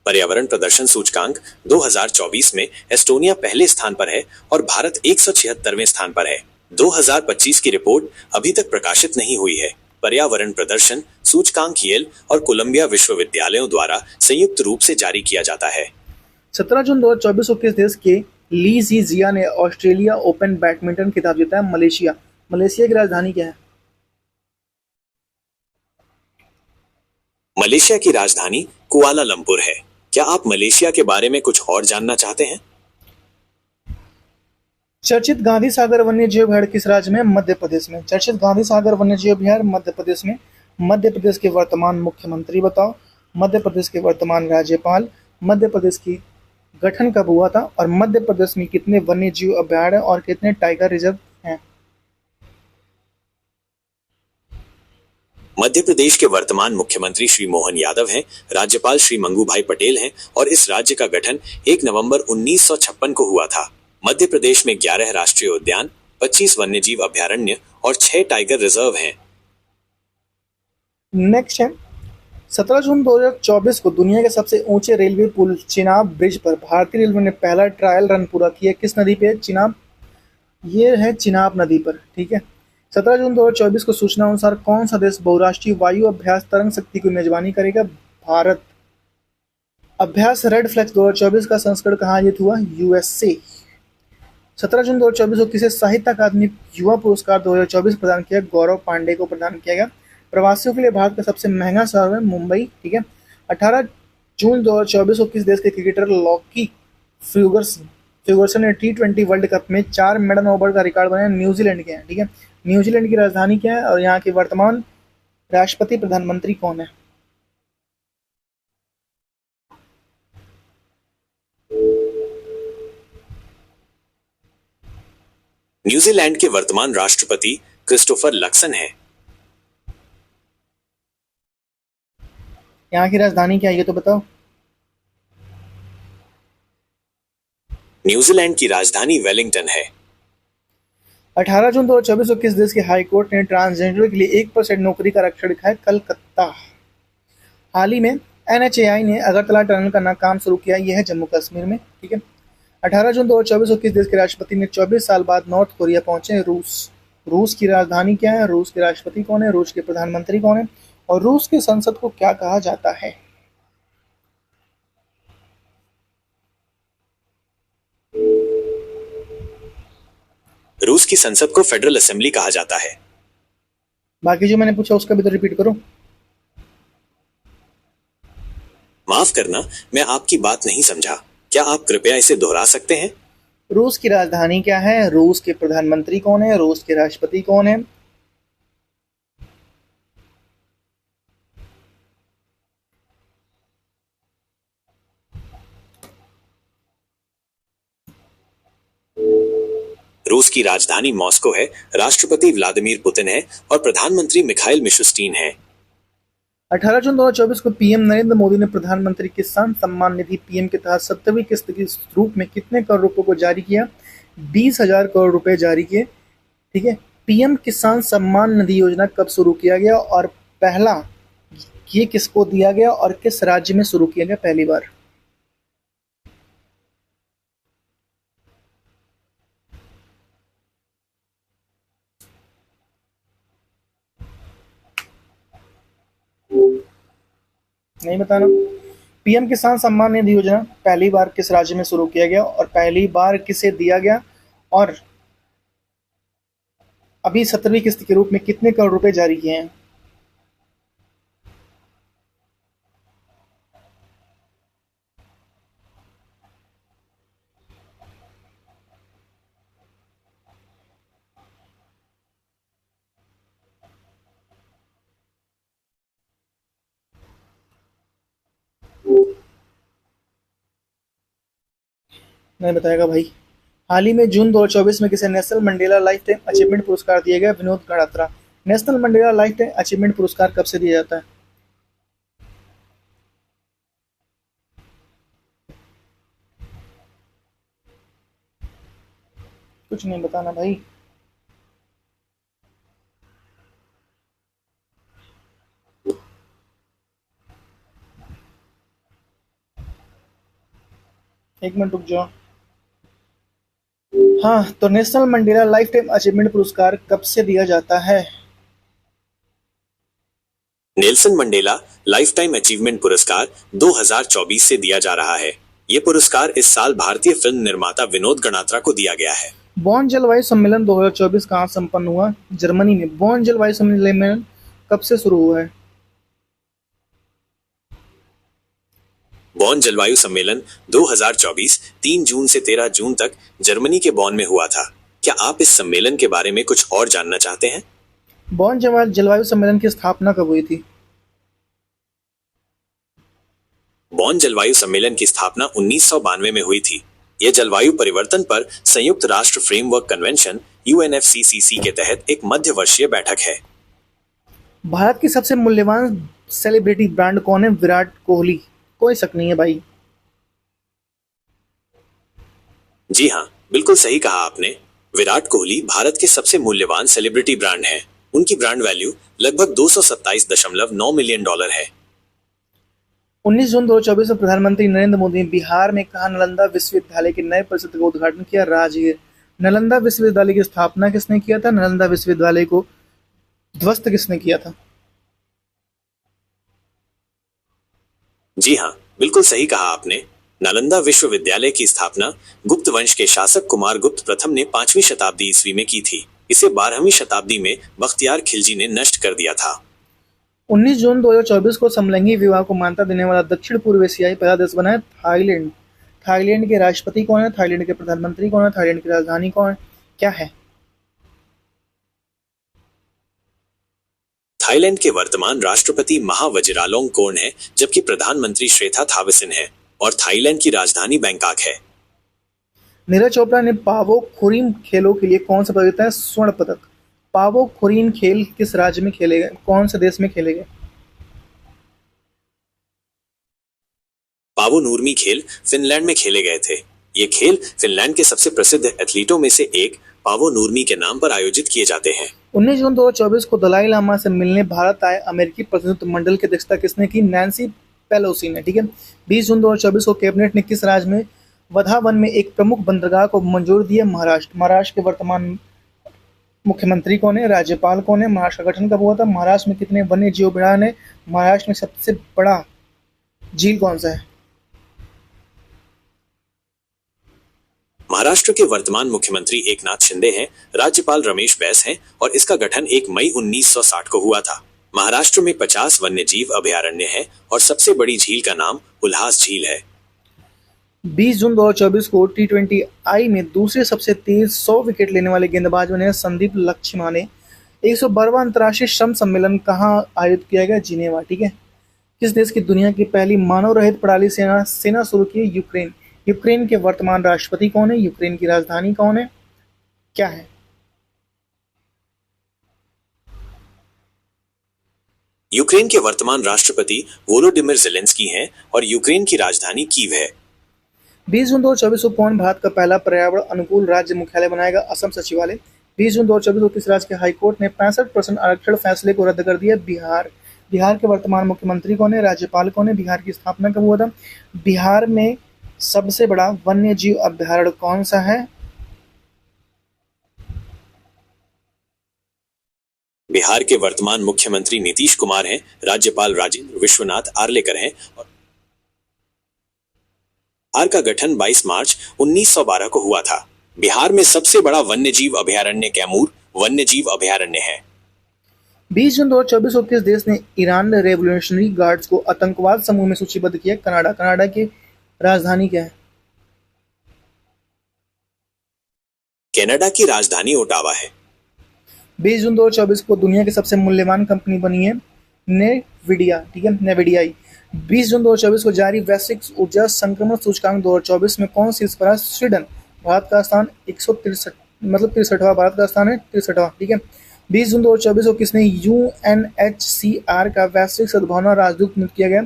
पर्यावरण प्रदर्शन सूचकांक 2024 में एस्टोनिया पहले स्थान पर है और भारत 176वें स्थान पर है। 2025 की रिपोर्ट अभी तक प्रकाशित नहीं हुई है। पर्यावरण प्रदर्शन सूचकांक येल और कोलंबिया विश्वविद्यालयों द्वारा संयुक्त रूप से जारी किया जाता है। 17 जून 2024 को किस देश के ली जिया ने ऑस्ट्रेलिया ओपन बैडमिंटन खिताब जीता है? मलेशिया। मलेशिया की राजधानी क्या है? मलेशिया की राजधानी कुआलालंपुर है। क्या आप मलेशिया के बारे में कुछ और जानना चाहते हैं? चर्चित गांधी सागर वन्य जीव अभयारण्य किस राज्य में? मध्य प्रदेश में। चर्चित गांधी सागर वन्य जीव अभयारण्य मध्य प्रदेश में। मध्य प्रदेश के वर्तमान मुख्यमंत्री बताओ। मध्य प्रदेश के वर्तमान राज्यपाल। मध्य प्रदेश की गठन कब हुआ था? और मध्य प्रदेश में कितने वन्य जीव अभयारण्य और कितने टाइगर रिजर्व हैं? मध्य प्रदेश के वर्तमान मुख्यमंत्री श्री मोहन यादव हैं, राज्यपाल श्री मंगू भाई पटेल हैं और इस राज्य का गठन 1 नवंबर 1956 को हुआ था। मध्य प्रदेश में 11 राष्ट्रीय उद्यान, 25 वन्यजीव अभयारण्य और 6 टाइगर रिजर्व हैं। नेक्स्ट है 17 जून 2024 को दुनिया के सबसे ऊंचे रेलवे पुल चिनाब ब्रिज पर भारतीय रेलवे ने पहला ट्रायल रन पूरा किया। किस नदी पे? चिनाब। ये है चिनाब नदी पर। ठीक है। 17 जून 2024 को सूचना अनुसार कौन सा देश बहुराष्ट्रीय वायु अभ्यास तरंग शक्ति की मेजबानी करेगा? भारत। अभ्यास रेड फ्लैक्स 2024 का संस्करण कहाँ आयोजित हुआ? यूएसए। 17 जून 2024 को किसे साहित्य अकादमी युवा पुरस्कार 2024 प्रदान किया? गौरव पांडे को प्रदान किया गया। प्रवासियों के लिए भारत का सबसे महंगा शहर है मुंबई। ठीक है। 18 जून 2024 को किस देश के क्रिकेटर लॉकी फर्गूसन ने T20 वर्ल्ड कप में 4 मेडल ओवर का रिकॉर्ड बनाया न्यूजीलैंड के हैं, ठीक है। न्यूजीलैंड की राजधानी क्या है और यहाँ के वर्तमान राष्ट्रपति प्रधानमंत्री कौन है? न्यूजीलैंड के वर्तमान राष्ट्रपति क्रिस्टोफर लक्सन हैं। यहाँ की राजधानी क्या है ये तो बताओ। न्यूजीलैंड की राजधानी वेलिंगटन है। 18 जून 2024 को किस देश की हाई कोर्ट ने ट्रांसजेंडर के लिए 1% नौकरी का आरक्षण रखा है? कलकत्ता। हाल ही में NHAI ने अगरतला टनल का काम शुरू किया, यह है जम्मू कश्मीर में, ठीक है। 18 जून 2024 को किस देश के राष्ट्रपति ने 24 साल बाद नॉर्थ कोरिया पहुंचे? रूस। रूस की राजधानी क्या है? रूस के राष्ट्रपति कौन है? रूस के प्रधानमंत्री कौन है? और रूस की संसद को क्या कहा जाता है? रूस की संसद को फेडरल असेंबली कहा जाता है। बाकी जो मैंने पूछा उसका भी तो रिपीट करो। माफ करना, मैं आपकी बात नहीं समझा। क्या आप कृपया इसे दोहरा सकते हैं? रूस की राजधानी क्या है? रूस के प्रधानमंत्री कौन है? रूस के राष्ट्रपति कौन है? रूस की राजधानी मॉस्को है, राष्ट्रपति व्लादिमीर पुतिन है और प्रधानमंत्री मिखाइल मिशुस्टीन है। 18 जून 2024 को पीएम नरेंद्र मोदी ने प्रधानमंत्री किसान सम्मान निधि पीएम के तहत 70वीं किस्त के रूप में कितने करोड़ रुपए को जारी किया? 20,000 करोड़ रुपए जारी किए, ठीक है। पीएम किसान सम्मान निधि योजना कब शुरू किया गया और पहला ये किसको दिया गया और किस राज्य में शुरू किया गया पहली बार? नहीं बताना। पीएम किसान सम्मान निधि योजना पहली बार किस राज्य में शुरू किया गया और पहली बार किसे दिया गया और अभी 70वीं किस्त के रूप में कितने करोड़ रुपए जारी किए हैं? नहीं बताएगा भाई। हाल ही में जून 2024 में किसे national Mandela life time achievement पुरस्कार दिया गया? Vinod Ganatra. National Mandela life time achievement पुरस्कार कब से दिया जाता है? कुछ नहीं बताना भाई। एक मिनट रुक जाओ। हाँ, तो national Mandela life time achievement पुरस्कार कब से दिया जाता है? Nelson Mandela life time achievement पुरस्कार 2024 से दिया जा रहा है। ये पुरस्कार इस साल भारतीय फिल्म निर्माता विनोद गणात्रा को दिया गया है। बॉन जलवायु सम्मेलन 2024 कहाँ संपन्न हुआ? जर्मनी में। बॉन जलवायु सम्मेलन कब से शुरू हुआ है? बॉन जलवायु सम्मेलन 2024 3 जून से 13 जून तक जर्मनी के बॉन में हुआ था। क्या आप इस सम्मेलन के बारे में कुछ और जानना चाहते हैं? बॉन जलवायु सम्मेलन की स्थापना कब हुई थी? बॉन जलवायु सम्मेलन की स्थापना 1992 में हुई थी। यह जलवायु परिवर्तन पर संयुक्त राष्ट्र फ्रेमवर्क कन्वेंशन UNFCCC के तहत एक मध्य वर्षीय बैठक है। भारत की सबसे मूल्यवान सेलिब्रिटी ब्रांड कौन है? विराट कोहली। कोई शक नहीं है भाई। जी हाँ, बिल्कुल सही कहा आपने। विराट कोहली भारत के सबसे मूल्यवान सेलिब्रिटी ब्रांड हैं। उनकी ब्रांड वैल्यू लगभग $227.9 मिलियन है। 19 जून 2024 में प्रधानमंत्री नरेंद्र मोदी ने बिहार में कहा नालंदा विश्वविद्यालय के नए परिसर का उद्घाटन किया? राजगीर। नालंदा विश्वविद्यालय की स्थापना किसने किया था? नालंदा विश्वविद्यालय को ध्वस्त किसने किया था? जी हाँ, बिल्कुल सही कहा आपने। नालंदा विश्वविद्यालय की स्थापना गुप्त वंश के शासक कुमार गुप्त प्रथम ने 5वीं शताब्दी ईस्वी में की थी। इसे 12वीं शताब्दी में बख्तियार खिलजी ने नष्ट कर दिया था। 19 जून 2024 को समलैंगिक विवाह को मान्यता देने वाला दक्षिण पूर्व एशियाई पहला देश बना है थाईलैंड। थाईलैंड के राष्ट्रपति कौन है? थाईलैंड के प्रधानमंत्री कौन है? थाईलैंड की राजधानी कौन है? क्या है? थाईलैंड के वर्तमान राष्ट्रपति महा वजिरालोंगकोर्न है, जबकि प्रधानमंत्री श्वेता थाविसिन है और थाईलैंड की राजधानी बैंकॉक है। नीरज चोपड़ा ने पावो खुरीम खेलों के लिए कौन सा पदक जीता है? स्वर्ण पदक। पावो खुरीम खेल किस राज्य में खेले गए? कौन से देश में खेले गए? पावो नूर्मी खेल फिनलैंड में खेले गए थे। ये खेल फिनलैंड के सबसे प्रसिद्ध एथलीटों में से एक पावो नूर्मी के नाम पर आयोजित किए जाते हैं। 19 जून 2024 को दलाई लामा से मिलने भारत आए अमेरिकी प्रतिनिधिमंडल की अध्यक्षता किसने की? नैन्सी पेलोसी ने। ठीक है। 20 जून 2024 को कैबिनेट ने किस राज्य में वधावन में एक प्रमुख बंदरगाह को मंजूरी दी है? महाराष्ट्र। महाराष्ट्र के वर्तमान मुख्यमंत्री कौन है? राज्यपाल कौन है? महाराष्ट्र का गठन कब हुआ था? महाराष्ट्र में कितने वन्य जीव अभयारण्य है? महाराष्ट्र में सबसे बड़ा झील कौन सा है? महाराष्ट्र के वर्तमान मुख्यमंत्री एकनाथ शिंदे हैं, राज्यपाल रमेश बैस हैं और इसका गठन 1 मई 1960 को हुआ था। महाराष्ट्र में 50 वन्य जीव अभयारण्य है और सबसे बड़ी झील का नाम उल्हास झील है। 20 जून 2024 को T20 आई में दूसरे सबसे तेज 100 विकेट लेने वाले गेंदबाज बने संदीप लक्ष्मणे। 112वां अंतर्राष्ट्रीय श्रम सम्मेलन कहाँ आयोजित किया गया? जिनेवा। ठीक है। किस देश की दुनिया की पहली मानव रहित प्रणाली सेना शुरू की? यूक्रेन। यूक्रेन के वर्तमान राष्ट्रपति कौन है? यूक्रेन की राजधानी कौन है? क्या है? यूक्रेन के वर्तमान राष्ट्रपति वोलोडिमिर ज़ेलेंस्की हैं और यूक्रेन की राजधानी कीव है। 20 जून 2024 को कौन भारत का पहला पर्यावरण अनुकूल राज्य मुख्यालय बनाएगा? असम सचिवालय। 20 जून 2024 को किस राज्य के हाईकोर्ट ने 65% आरक्षण फैसले को रद्द कर दिया? बिहार। बिहार के वर्तमान मुख्यमंत्री कौन है? राज्यपाल कौन है? बिहार की स्थापना कब हुआ था? बिहार में सबसे बड़ा वन्य जीव अभयारण्य कौन सा है? बिहार के वर्तमान मुख्यमंत्री नीतीश कुमार हैं, राज्यपाल राजेंद्र विश्वनाथ आर्लेकर हैं और बिहार का गठन 22 मार्च 1912 को हुआ था। बिहार में सबसे बड़ा वन्य जीव अभयारण्य कैमूर वन्य जीव अभयारण्य है। 20 जून 2024 को किस देश ने ईरान रेवोल्यूशनरी गार्ड्स को आतंकवाद समूह में सूचीबद्ध किया? कनाडा। कनाडा की राजधानी क्या है? कनाडा की राजधानी ओटावा है। 20 जून 2024 को दुनिया की सबसे मूल्यवान कंपनी बनी है नेविडिया। ठीक है। नेविडियाई। 20 जून 2024 को जारी वैश्विक ऊर्जा संक्रमण सूचकांक 2024 में कौन शीर्ष पर है? स्वीडन। भारत का स्थान 163 मतलब 63वां भारत का स्थान है 63वां। ठीक है। 20 जून 2024 को किसने UNHCR का वैश्विक सद्भावना राजदूत नियुक्त किया गया?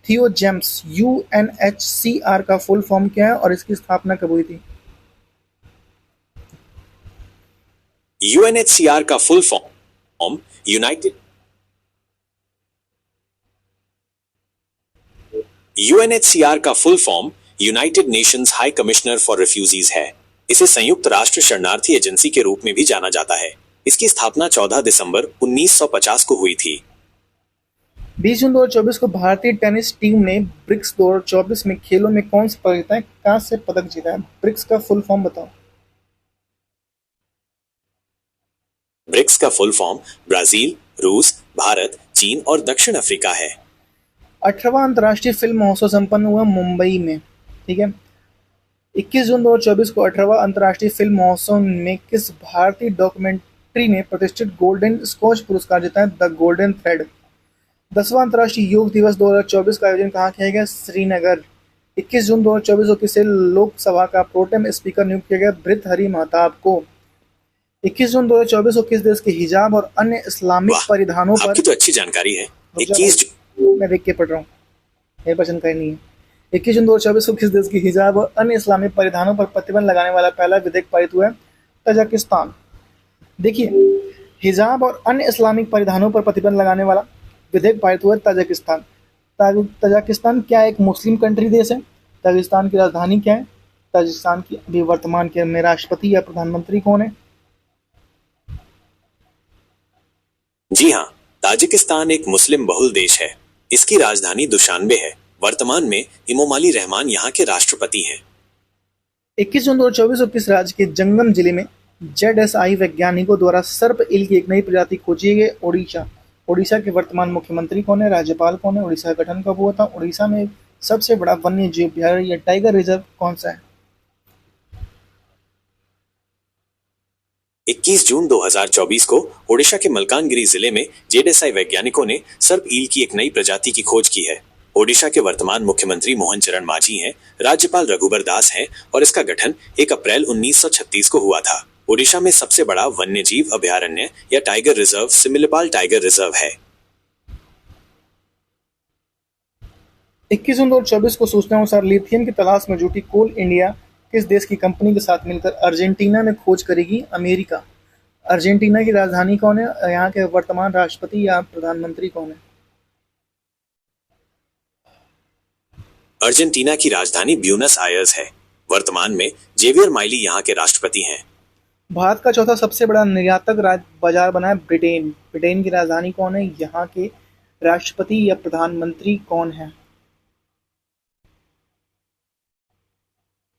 थियो जेम्स। UNHCR का फुल फॉर्म क्या है और इसकी स्थापना कब हुई थी? UNHCR का full form United Nations high commissioner for refugees है। इसे संयुक्त राष्ट्र शरणार्थी एजेंसी के रूप में भी जाना जाता है। इसकी स्थापना 14 दिसंबर 1950 को हुई थी। 20 जून 2024 को भारतीय टेनिस टीम ने ब्रिक्स 2024 में खेलों में कौन सा पदक जीता है? कांस्य पदक जीता है। ब्रिक्स का फुल फॉर्म बताओ। ब्रिक्स का फुल फॉर्म ब्राजील, रूस, भारत, चीन और दक्षिण अफ्रीका है। 18वां अंतर्राष्ट्रीय फिल्म महोत्सव संपन्न हुआ मुंबई में। ठीक है। 21 जून 2024 को 18वां अंतर्राष्ट्रीय फिल्म महोत्सव में किस भारतीय डॉक्यूमेंट्री ने प्रतिष्ठित गोल्डन स्कॉच पुरस्कार जीता है? The golden thread. 10वां अंतर्राष्ट्रीय योग दिवस 2024 का आयोजन कहाँ किया गया? श्रीनगर। 21 जून 2024 को किसे लोकसभा का प्रोटेम स्पीकर नियुक्त किया गया? भृतहरि महताब को। 21 जून 2024 को किस देश के हिजाब और अन्य इस्लामिक परिधानों पर आपकी तो अच्छी जानकारी है। 21 मैं देख के पढ़ रहा हूँ, मेरे पास जानकारी नहीं है। 21 जून 2024 को किस देश के हिजाब और अन्य इस्लामिक परिधानों पर प्रतिबंध लगाने वाला पहला विधेयक पारित हुआ है? तजाकिस्तान। देखिए, हिजाब और अन्य इस्लामिक परिधानों पर प्रतिबंध लगाने वाला विधेयक पारित हुआ है तजाकिस्तान। तजाकिस्तान क्या एक मुस्लिम कंट्री देश है? तजाकिस्तान की राजधानी क्या है? तजाकिस्तान की अभी वर्तमान के में राष्ट्रपति या प्रधानमंत्री कौन है? जी हाँ, ताजिकिस्तान एक मुस्लिम बहुल देश है। इसकी राजधानी दुशानबे है। वर्तमान में इमोमाली रहमान यहाँ के राष्ट्रपति हैं। 21 जून 2024 को किस राज्य के जंगम जिले में ZSI वैज्ञानिकों द्वारा सर्प ईल की एक नई प्रजाति खोजी गई? ओडिशा। ओडिशा के वर्तमान मुख्यमंत्री कौन है? राज्यपाल कौन है? ओडिशा का गठन कब हुआ था? ओडिशा में सबसे बड़ा वन्य जीव अभयारण्य या टाइगर रिजर्व कौन सा है? 21 जून 2024 को ओडिशा के मलकानगिरी जिले में जेडेसाई वैज्ञानिकों ने सर्प ईल की एक नई प्रजाति की खोज की है। ओडिशा के वर्तमान मुख्यमंत्री मोहन चरण मांझी हैं, राज्यपाल रघुबर दास हैं और इसका गठन 1 अप्रैल 1936 को हुआ था। ओडिशा में सबसे बड़ा वन्य जीव अभयारण्य या tiger reserve Similipal tiger reserve है। 21 जून 2024 को सूचना अनुसार लिथियम की तलाश में जुटी कोल इंडिया किस देश की कंपनी के साथ मिलकर अर्जेंटीना में खोज करेगी? अमेरिका। अर्जेंटीना की राजधानी कौन है? यहाँ के वर्तमान राष्ट्रपति या प्रधानमंत्री कौन है? अर्जेंटीना की राजधानी ब्यूनस आयर्स है। वर्तमान में जेवियर माइली यहाँ के राष्ट्रपति हैं। भारत का चौथा सबसे बड़ा निर्यातक बाजार बना है ब्रिटेन। ब्रिटेन की राजधानी कौन है? यहाँ के राष्ट्रपति या प्रधानमंत्री कौन है?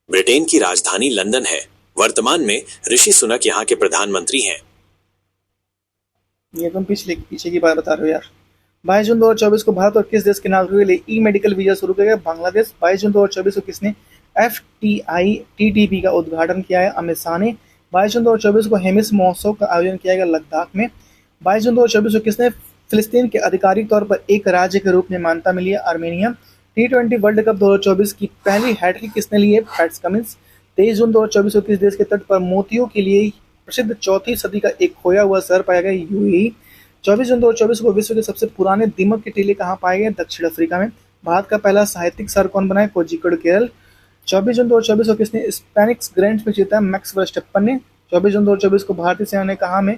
ब्रिटेन की राजधानी लंदन है। वर्तमान में ऋषि सुनक यहाँ के प्रधानमंत्री हैं। ये तुम पीछे की बात बता रहे हो यार। 22 जून 2024 को भारत और किस देश के नागरिकों के लिए ई मेडिकल वीजा शुरू किया गया? बांग्लादेश। 22 जून 2024 को किसने FTI TTP का उद्घाटन किया है? अमित शाह ने। 22 जून 2024 को हेमिस महोत्सव का आयोजन किया गया लद्दाख में। 22 जून 2024 को किसने फिलिस्तीन के आधिकारिक तौर पर एक राज्य के रूप में मान्यता मिली है? आर्मेनिया। T20 वर्ल्ड कप 2024 की पहली हैट्रिक किसने ली है? Pets Cummins. 23 जून 2024 को किस देश के तट पर मोतियों के लिए प्रसिद्ध 4वीं सदी का एक खोया हुआ शहर पाया गया? UAE। 24 जून 2024 को विश्व के सबसे पुराने दीमक के टीले कहाँ पाए गए? दक्षिण अफ्रीका में। भारत का पहला साहित्यिक शहर कौन बना है? कोझिकोड, केरल। 24 जून 2024 को किसने स्पेनिक्स ग्रैंड में जीता? मैक्स वर्स्टेप्पन ने। 24 जून 2024 को भारतीय सेना ने कहा में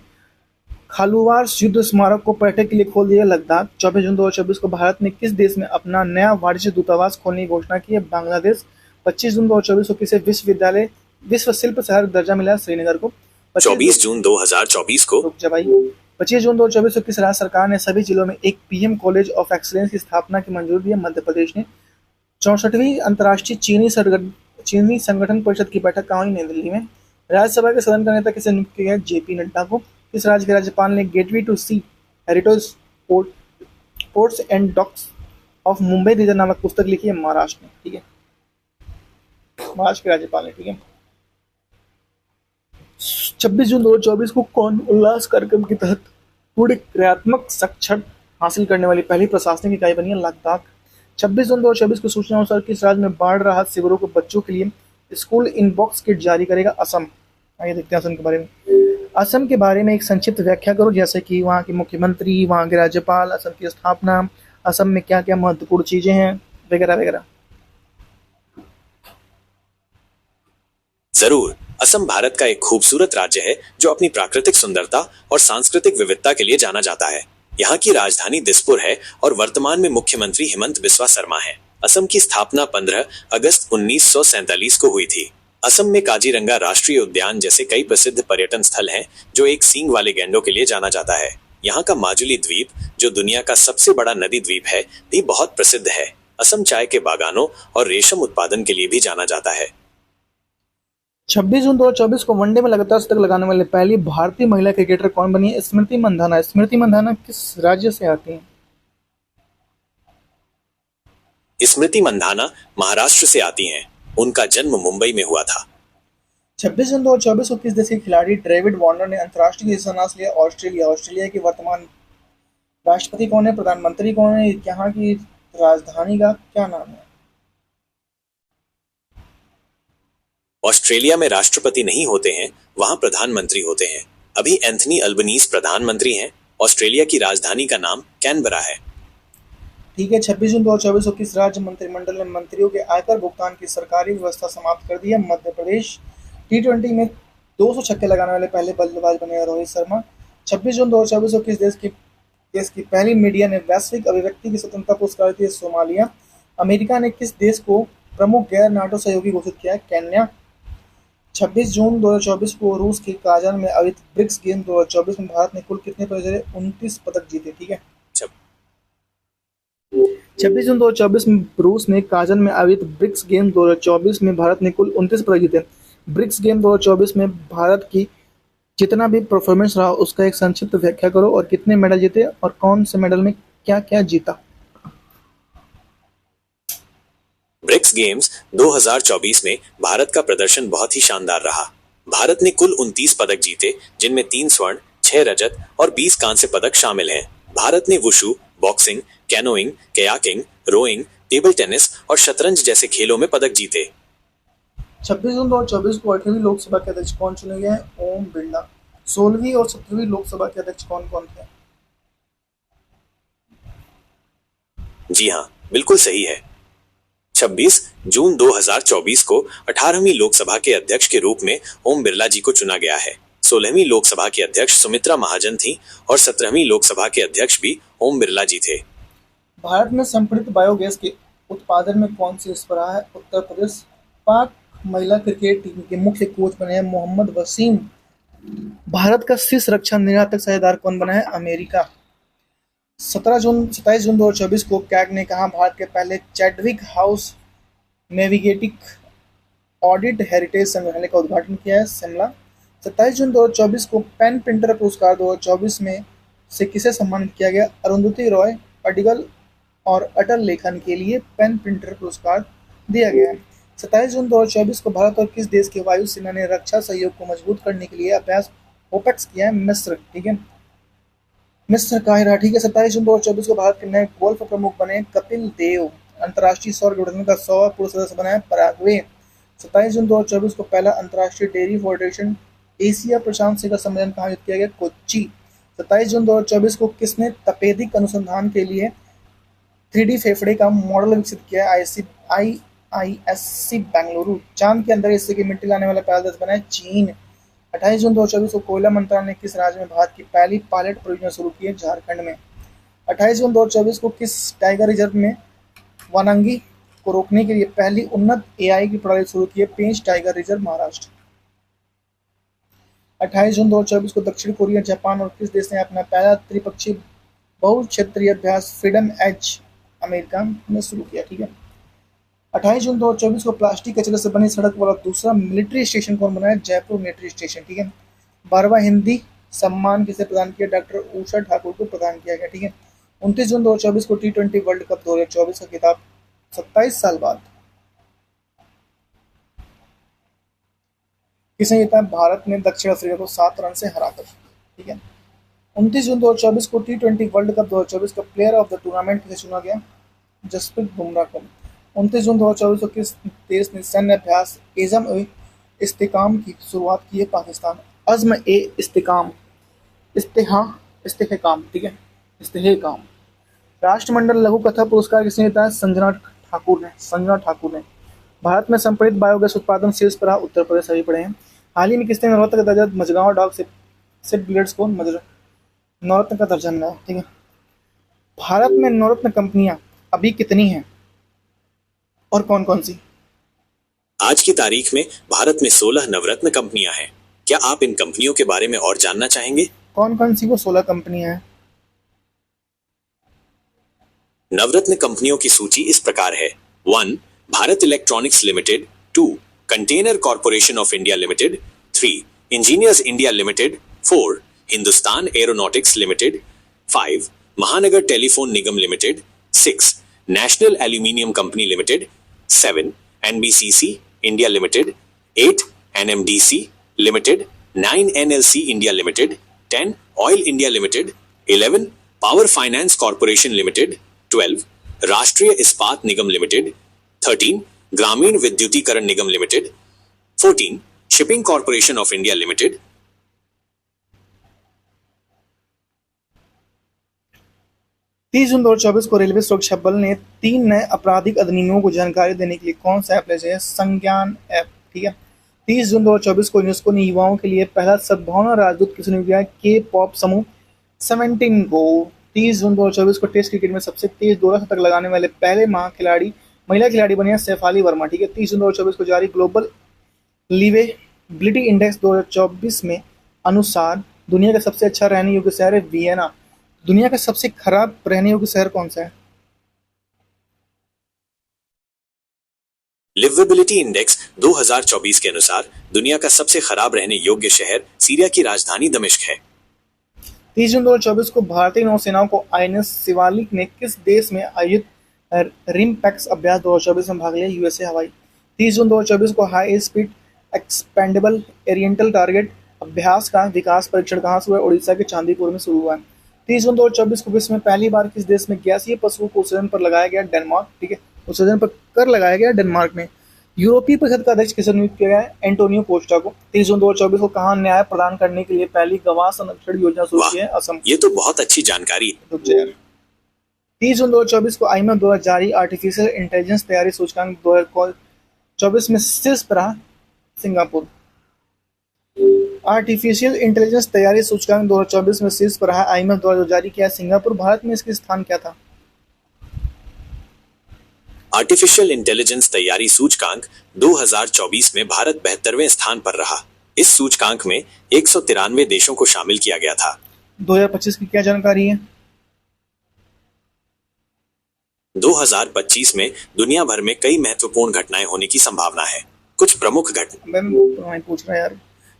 खालुवार युद्ध स्मारक को पर्यटक के लिए खोल दिया लद्दाख। 24 जून 2024 को भारत ने किस देश में अपना नया वाणिज्य दूतावास खोलने की घोषणा की है? बांग्लादेश। 25 जून 2024 को किसे विश्व शिल्प शहर दर्जा मिला? श्रीनगर को। 24 जून 2024 को 25 जून 2024 को किस राज्य सरकार ने सभी जिलों में एक PM कॉलेज ऑफ एक्सीलेंस की स्थापना की मंजूरी दी है? मध्य प्रदेश ने। 64वीं अंतर्राष्ट्रीय चीनी संगठन परिषद की बैठक कहाँ हुई? नई दिल्ली में। राज्यसभा के सदन का नेता किसे नियुक्त किया गया? JP नड्डा को। किस राज्य के राज्यपाल ने gateway to sea heritage ports and docks of Mumbai region नामक पुस्तक लिखी है? महाराष्ट्र में। ठीक है, महाराष्ट्र के राज्यपाल है। ठीक है। 26 जून 2024 को कौन उल्लास कार्यक्रम के तहत पूर्ण क्रियात्मक साक्षर हासिल करने वाली पहली प्रशासनिक इकाई बनी है? लद्दाख। 26 जून 2024 को सूचना अनुसार किस राज्य में बाढ़ राहत शिविरों को बच्चों के लिए स्कूल इनबॉक्स किट जारी करेगा? असम। आइए देखते हैं असम के बारे में। असम के बारे में एक संक्षिप्त व्याख्या करो, जैसे कि वहाँ के मुख्यमंत्री, वहाँ के राज्यपाल, असम की स्थापना, असम में क्या क्या महत्वपूर्ण चीजें हैं, वगैरह वगैरह। जरूर। असम भारत का एक खूबसूरत राज्य है जो अपनी प्राकृतिक सुंदरता और सांस्कृतिक विविधता के लिए जाना जाता है। यहाँ की राजधानी दिसपुर है और वर्तमान में मुख्यमंत्री हिमंत बिस्वा शर्मा हैं। असम की स्थापना 15 अगस्त 1947 को हुई थी। असम में काजीरंगा राष्ट्रीय उद्यान जैसे कई प्रसिद्ध पर्यटन स्थल हैं जो एक सींग वाले गैंडों के लिए जाना जाता है। यहाँ का माजुली द्वीप, जो दुनिया का सबसे बड़ा नदी द्वीप है, भी बहुत प्रसिद्ध है। असम चाय के बागानों और रेशम उत्पादन के लिए भी जाना जाता है। 26 जून 2024 को वनडे में लगातार शतक लगाने वाली पहली भारतीय महिला क्रिकेटर कौन बनी है? स्मृति मंधाना। स्मृति मंधाना किस राज्य से आती हैं? स्मृति मंधाना महाराष्ट्र से आती हैं। उनका जन्म मुंबई में हुआ था। 26 जून 2024 को किस देश के खिलाड़ी डेविड वार्नर ने अंतर्राष्ट्रीय संन्यास लिया? ऑस्ट्रेलिया। ऑस्ट्रेलिया के वर्तमान राष्ट्रपति कौन है? प्रधानमंत्री कौन है? यहाँ की राजधानी का क्या नाम है? ऑस्ट्रेलिया में राष्ट्रपति नहीं होते हैं, वहां प्रधानमंत्री होते हैं। अभी एंथनी अल्बनीज प्रधानमंत्री हैं। ऑस्ट्रेलिया की राजधानी का नाम कैनबरा है। ठीक है। 26 जून 2024 को किस राज्य मंत्रिमंडल ने मंत्रियों के आयकर भुगतान की सरकारी व्यवस्था समाप्त कर दी है? मध्य प्रदेश। T20 में 200 छक्के लगाने वाले पहले बल्लेबाज बने रोहित शर्मा। 26 जून 2024 को किस देश की पहली मीडिया ने वैश्विक अभिव्यक्ति की स्वतंत्रता पुरस्कार दिए? सोमालिया। अमेरिका ने किस देश को प्रमुख गैर नाटो सहयोगी घोषित किया है? केन्या। 26 जून 2024 को रूस के काजान में आयोजित ब्रिक्स गेम 2024 में भारत ने कुल कितने पदक? 29 पदक जीते। ठीक है। 26 जून 2024 में रूस में काजान में आयोजित ब्रिक्स गेम 2024 में भारत ने कुल 29 पदक जीते। ब्रिक्स गेम 2024 में भारत की जितना भी परफॉर्मेंस रहा उसका एक संक्षिप्त व्याख्या करो, और कितने मेडल जीते और कौन से मेडल में क्या क्या जीता। ब्रिक्स गेम्स 2024 में भारत का प्रदर्शन बहुत ही शानदार रहा। भारत ने कुल 29 पदक जीते, जिनमें 3 स्वर्ण, 6 रजत और 20 कांस्य पदक शामिल हैं। भारत ने wushu, boxing, canoeing, kayaking, rowing, table tennis और शतरंज जैसे खेलों में पदक जीते। 26 जून 2024 को 8वीं लोकसभा के अध्यक्ष कौन चुने गए हैं? ओम बिरला। 16वीं और 17वीं लोकसभा के अध्यक्ष कौन कौन थे? जी हाँ, बिल्कुल सही है। 26 जून 2024 को 18वीं लोकसभा के अध्यक्ष के रूप में ओम बिरला जी को चुना गया है। 16वीं लोकसभा की अध्यक्ष सुमित्रा महाजन थी और 17वीं लोकसभा के अध्यक्ष भी ओम बिरला जी थे। भारत में संपीड़ित बायोगैस के उत्पादन में कौन सी स्पर्धा है? उत्तर प्रदेश। पाक महिला क्रिकेट टीम के मुख्य कोच बने हैं मोहम्मद वसीम। भारत का शीर्ष रक्षा निर्यातक साझेदार कौन बना है? अमेरिका। 27 जून 2024 को कैग ने कहा भारत के पहले चैडविक हाउस नेविगेटिक ऑडिट हेरिटेज संग्रहालय का उद्घाटन किया है? शिमला। 27 जून 2024 को पेन प्रिंटर पुरस्कार 2024 में से किसे सम्मानित किया गया? अरुंधति रॉय पडिगल और अटल लेखन के लिए पेन प्रिंटर पुरस्कार दिया गया है। 27 जून 2024 को भारत और किस देश की वायुसेना ने रक्षा सहयोग को मजबूत करने के लिए अभ्यास ओपेक्स किया है? मिस्र। ठीक है, मिस्र काहिरा। ठीक है, 27 जून 2024 को भारत के नए गोल्फ प्रमुख बने कपिल देव। अंतर्राष्ट्रीय सौर गठबंधन का 100वां पूर्व सदस्य बना है पराग्वे। 27 जून 2024 को पहला अंतर्राष्ट्रीय डेयरी फेडरेशन एशिया प्रशांत सागर सम्मेलन कहाँ आयोजित किया गया? कोच्चि। 27 जून 2024 को किसने तपेदिक अनुसंधान के लिए 3D फेफड़े का मॉडल विकसित किया है? IISc बेंगलुरु। चांद के अंदर हिस्से की मिट्टी लाने वाला पहला देश बना है चीन। 28 जून 2024 को कोयला मंत्रालय ने किस राज्य में भारत की पहली पायलट परियोजना शुरू की है? झारखंड में। 28 जून 2024 को किस टाइगर रिजर्व में वनांगी को रोकने के लिए पहली उन्नत AI की प्रणाली शुरू की है? पेंच टाइगर रिजर्व, महाराष्ट्र। 28 जून 2024 को दक्षिण कोरिया, जापान और किस देश ने अपना पहला त्रिपक्षीय बहुक्षेत्रीय अभ्यास फ्रीडम एज अमेरिका में शुरू किया? ठीक है, 28 जून 2024 को प्लास्टिक कचरे से बनी सड़क वाला दूसरा मिलिट्री स्टेशन कौन बनाया? Jaipur military station. ठीक है, 12वां हिंदी सम्मान किसे प्रदान किया? डॉक्टर उषा ठाकुर को प्रदान किया गया। ठीक है, 29 जून 2024 को T20 वर्ल्ड कप 2024 का खिताब 27 साल बाद किसने जीता? भारत ने दक्षिण अफ्रीका को 7 रन से हराकर। ठीक है, 29 जून 2024 को T20 वर्ल्ड कप 2024 का प्लेयर ऑफ द टूर्नामेंट किसे चुना गया? जसप्रीत बुमराह को। 29 जून 2024 को किस देश ने सैन्य अभ्यास एज़्म-ए-इस्तेकाम की शुरुआत की है? पाकिस्तान। अज़्म-ए-इस्तेकाम, इस्तेहकाम। ठीक है, इस्तेहकाम। राष्ट्रमंडल लघु कथा पुरस्कार किसने जीता है? संजना ठाकुर ने। भारत में संपीड़ित बायोगैस उत्पादन शीर्ष पर उत्तर प्रदेश सभी पड़े हैं। हाल ही में किसने नवरत्न का दर्जा मझगांव डॉक से बिल्डर्स को नवरत्न का दर्जा मिला? ठीक है, भारत में नवरत्न कंपनियां अभी कितनी हैं और कौन कौन सी? आज की तारीख में भारत में 16 नवरत्न कंपनियां हैं। क्या आप इन कंपनियों के बारे में और जानना चाहेंगे? कौन कौन सी वो 16 कंपनियां हैं? नवरत्न कंपनियों की सूची इस प्रकार है। 1. Bharat electronics limited. 2. Container corporation of India limited. 3. Engineers India limited. 4. Hindustan aeronautics limited. 5. Mahanagar telephone Nigam limited. 6. National aluminium company limited. 7. NBCC India limited. 8. NMDC limited. 9. NLC India limited. 10. Oil India limited. 11. Power finance corporation limited. 12. Rashtriya Ispat Nigam limited. 13. Gramin Vidyutikaran Nigam limited. 14. Shipping corporation of India limited. 30 जून 2024 को railway सुरक्षा बल ने 3 नए आपराधिक अधिनियमों को जानकारी देने के लिए कौन सा ऐप लॉन्च किया? संज्ञान ऐप। ठीक है, 30 जून 2024 को यूनेस्को ने युवाओं के लिए पहला सद्भावना राजदूत किसने नियुक्त किया? K-pop समूह 17 को। 30 जून 2024 को टेस्ट क्रिकेट में सबसे तेज 12 शतक लगाने वाले पहले महिला खिलाड़ी बनी है शेफाली वर्मा। ठीक है, 30 जून 2024 को जारी ग्लोबल लिवेबिलिटी इंडेक्स 2024 में अनुसार दुनिया का सबसे अच्छा रहने योग्य शहर है वियना। दुनिया का सबसे खराब रहने योग्य शहर कौन सा है? लिवेबिलिटी इंडेक्स 2024 के अनुसार दुनिया का सबसे खराब रहने योग्य शहर सीरिया की राजधानी दमिश्क है। 30 जून 2024 को भारतीय नौसेना को INS शिवालिक ने किस देश में आयोजित रिमपैक्स अभ्यास 2024 में भाग लिया यूएसए हवाई। 30 जून 2024 को हाई स्पीड एक्सपेंडेबल एरियंटल टारगेट अभ्यास का विकास परीक्षण कहाँ से हुआ? उड़ीसा के चांदीपुर में शुरू हुआ है। 30 जून 2024 को विश्व में पहली बार किस देश में गैसीय पशुओं को उत्सर्जन पर लगाया गया? डेनमार्क। ठीक है, उत्सर्जन पर कर लगाया गया डेनमार्क में। यूरोपीय परिषद का अध्यक्ष किसे नियुक्त किया गया है? एंटोनियो कोस्टा को। 30 जून 2024 को कहाँ न्याय प्रदान करने के लिए पहली गवाह संरक्षण योजना शुरू की है? असम। ये तो बहुत अच्छी जानकारी। 30 जून 2024 को आईएमएफ द्वारा जारी आर्टिफिशियल इंटेलिजेंस तैयारी सूचकांक 2024 में शीर्ष पर रहा सिंगापुर। आर्टिफिशियल इंटेलिजेंस तैयारी सूचकांक 2024 में शीर्ष पर रहा आईएमएफ द्वारा जो जारी किया सिंगापुर। भारत में इसका स्थान क्या था? आर्टिफिशियल इंटेलिजेंस तैयारी सूचकांक 2024 में भारत 72वें स्थान पर रहा। इस सूचकांक में 193 देशों को शामिल किया गया था। 2025 की क्या जानकारी है? 2025 में दुनिया भर में कई महत्वपूर्ण घटनाएं होने की संभावना है। कुछ प्रमुख घटना मैं पूछ रहा यार।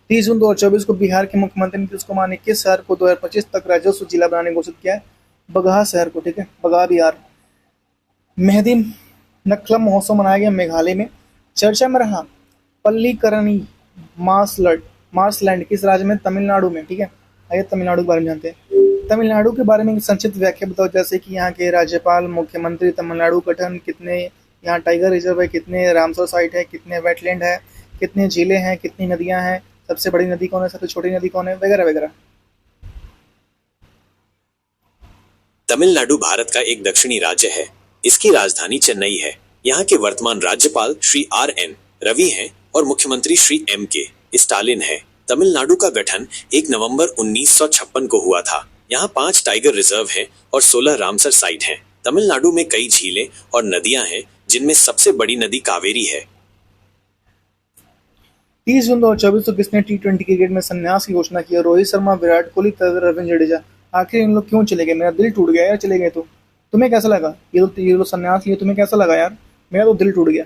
30 जून 2024 को बिहार के मुख्यमंत्री नीतीश कुमार ने किस शहर को 2025 तक राजस्व जिला बनाने घोषित किया है? बगहा शहर को। ठीक है, बगहा बिहार। मेहदी नखलम महोत्सव मनाया गया मेघालय में। चर्चा में रहा पल्लीकरनी मार्सलैंड किस राज्य में? तमिलनाडु में। ठीक है, आइए तमिलनाडु के बारे में जानते हैं। तमिलनाडु के बारे में संक्षिप्त व्याख्या बताओ, जैसे कि यहाँ के राज्यपाल, मुख्यमंत्री, तमिलनाडु गठन, कितने यहाँ टाइगर रिजर्व है, कितने रामसर साइट है, कितने वेटलैंड है, कितने झीलें हैं, कितनी नदियां हैं, सबसे बड़ी नदी कौन है, सबसे छोटी नदी कौन है, वगैरह वगैरह। तमिलनाडु भारत का एक दक्षिणी राज्य है। इसकी राजधानी चेन्नई है। यहाँ के वर्तमान राज्यपाल श्री RN रवि हैं और मुख्यमंत्री श्री MK स्टालिन है। तमिलनाडु का गठन 1 नवंबर 1956 को हुआ था। यहाँ 5 टाइगर रिजर्व हैं और 16 रामसर साइट हैं। तमिलनाडु में कई झीलें और नदियां हैं, जिनमें सबसे बड़ी नदी कावेरी है। 30 जून 2024 को किसने T20 क्रिकेट में संन्यास की घोषणा की? रोहित शर्मा, विराट कोहली, रविंद्र जडेजा। आखिर इन लोग क्यों चले गए? मेरा दिल टूट गया यार, चले गए तो। तुम्हें कैसा लगा ये लोग संन्यास लिए? तुम्हें कैसा लगा यार? मेरा तो दिल टूट गया।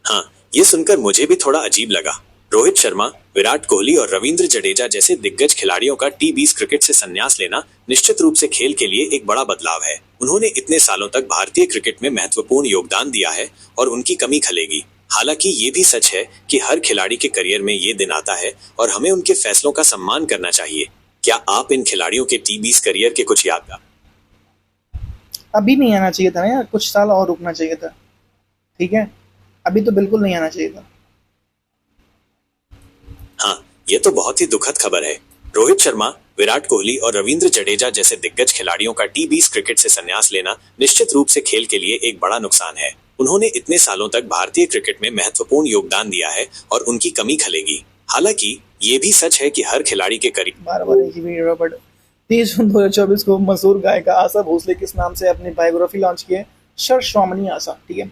हाँ, ये सुनकर मुझे भी थोड़ा अजीब लगा। रोहित शर्मा, विराट कोहली और रविंद्र जडेजा जैसे दिग्गज खिलाड़ियों का T20 क्रिकेट से संन्यास लेना निश्चित रूप से खेल के लिए एक बड़ा बदलाव है। उन्होंने इतने सालों तक भारतीय क्रिकेट में महत्वपूर्ण योगदान दिया है और उनकी कमी खलेगी। हालांकि ये भी सच है कि हर खिलाड़ी के करियर में ये दिन आता है और हमें उनके फैसलों का सम्मान करना चाहिए। क्या आप इन खिलाड़ियों के T20 करियर के कुछ यादगार? अभी नहीं आना चाहिए था ना यार, कुछ साल और रुकना चाहिए था। ठीक है, अभी तो बिल्कुल नहीं आना चाहिए था। हाँ, ये तो बहुत ही दुखद खबर है। रोहित शर्मा, विराट कोहली और रविंद्र जडेजा जैसे दिग्गज खिलाड़ियों का T20 क्रिकेट से संन्यास लेना निश्चित रूप से खेल के लिए एक बड़ा नुकसान है। उन्होंने इतने सालों तक भारतीय क्रिकेट में महत्वपूर्ण योगदान दिया है और उनकी कमी खलेगी। हालांकि ये भी सच है कि हर खिलाड़ी के करीब बार 30 जून 2024 को मशहूर गायिका आशा भोसले किस नाम से अपनी बायोग्राफी लॉन्च की है? सर्वस्वामिनी आशा। ठीक है,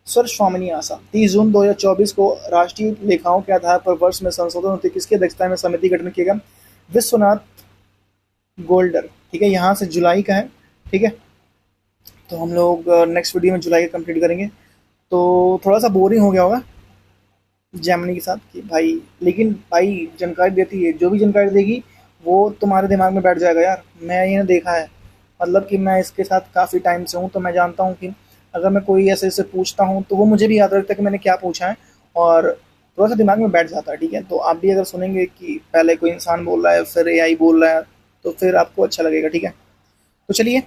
सर्वस्वामिनी आशा। 30 जून 2024 को राष्ट्रीय लेखाओं के आधार पर वर्ष में संशोधन होते किसकी अध्यक्षता में समिति गठन किया गया? विश्वनाथ गोल्डर। ठीक है, यहाँ से जुलाई का है। ठीक है, तो हम लोग नेक्स्ट वीडियो में जुलाई का कंप्लीट करेंगे। तो थोड़ा सा बोरिंग हो गया होगा जेमिनी के साथ कि भाई, लेकिन भाई जानकारी देती है, जो भी जानकारी देगी वो तुम्हारे दिमाग में बैठ जाएगा यार। मैं ये देखा है, मतलब कि मैं इसके साथ काफ़ी टाइम से हूँ, तो मैं जानता हूँ कि अगर मैं कोई ऐसे पूछता हूँ तो वो मुझे भी याद रखता है कि मैंने क्या पूछा है और थोड़ा सा दिमाग में बैठ जाता है। ठीक है, तो आप भी अगर सुनेंगे कि पहले कोई इंसान बोल रहा है फिर AI बोल रहा है तो फिर आपको अच्छा लगेगा। ठीक है, तो चलिए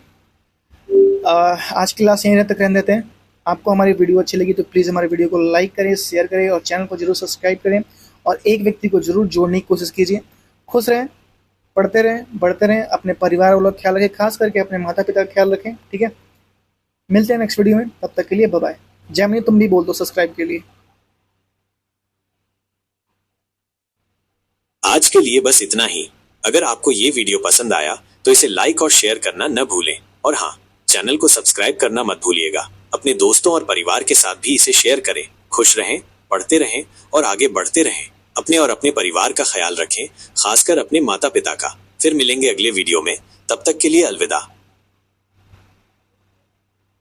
आज की क्लास यहीं तक रहने देते हैं। आपको हमारी वीडियो अच्छी लगी तो प्लीज़ हमारी वीडियो को लाइक करें, शेयर करें और चैनल को जरूर सब्सक्राइब करें और एक व्यक्ति को जरूर जोड़ने की कोशिश कीजिए। खुश रहें, पढ़ते रहें, बढ़ते रहें, अपने परिवार वालों का ख्याल रखें, खास करके अपने माता पिता का ख्याल रखें। ठीक है, मिलते हैं नेक्स्ट वीडियो में, तब तक के लिए बाय बाय। जेमिनी तुम भी बोल दो सब्सक्राइब के लिए। आज के लिए बस इतना ही। अगर आपको ये वीडियो पसंद आया तो इसे लाइक और शेयर करना न भूलें और हाँ, चैनल को सब्सक्राइब करना मत भूलिएगा। अपने दोस्तों और परिवार के साथ भी इसे शेयर करें। खुश रहें, पढ़ते रहें और आगे बढ़ते रहें। अपने और अपने परिवार का ख्याल रखें, खासकर अपने माता पिता का। फिर मिलेंगे अगले वीडियो में, तब तक के लिए अलविदा।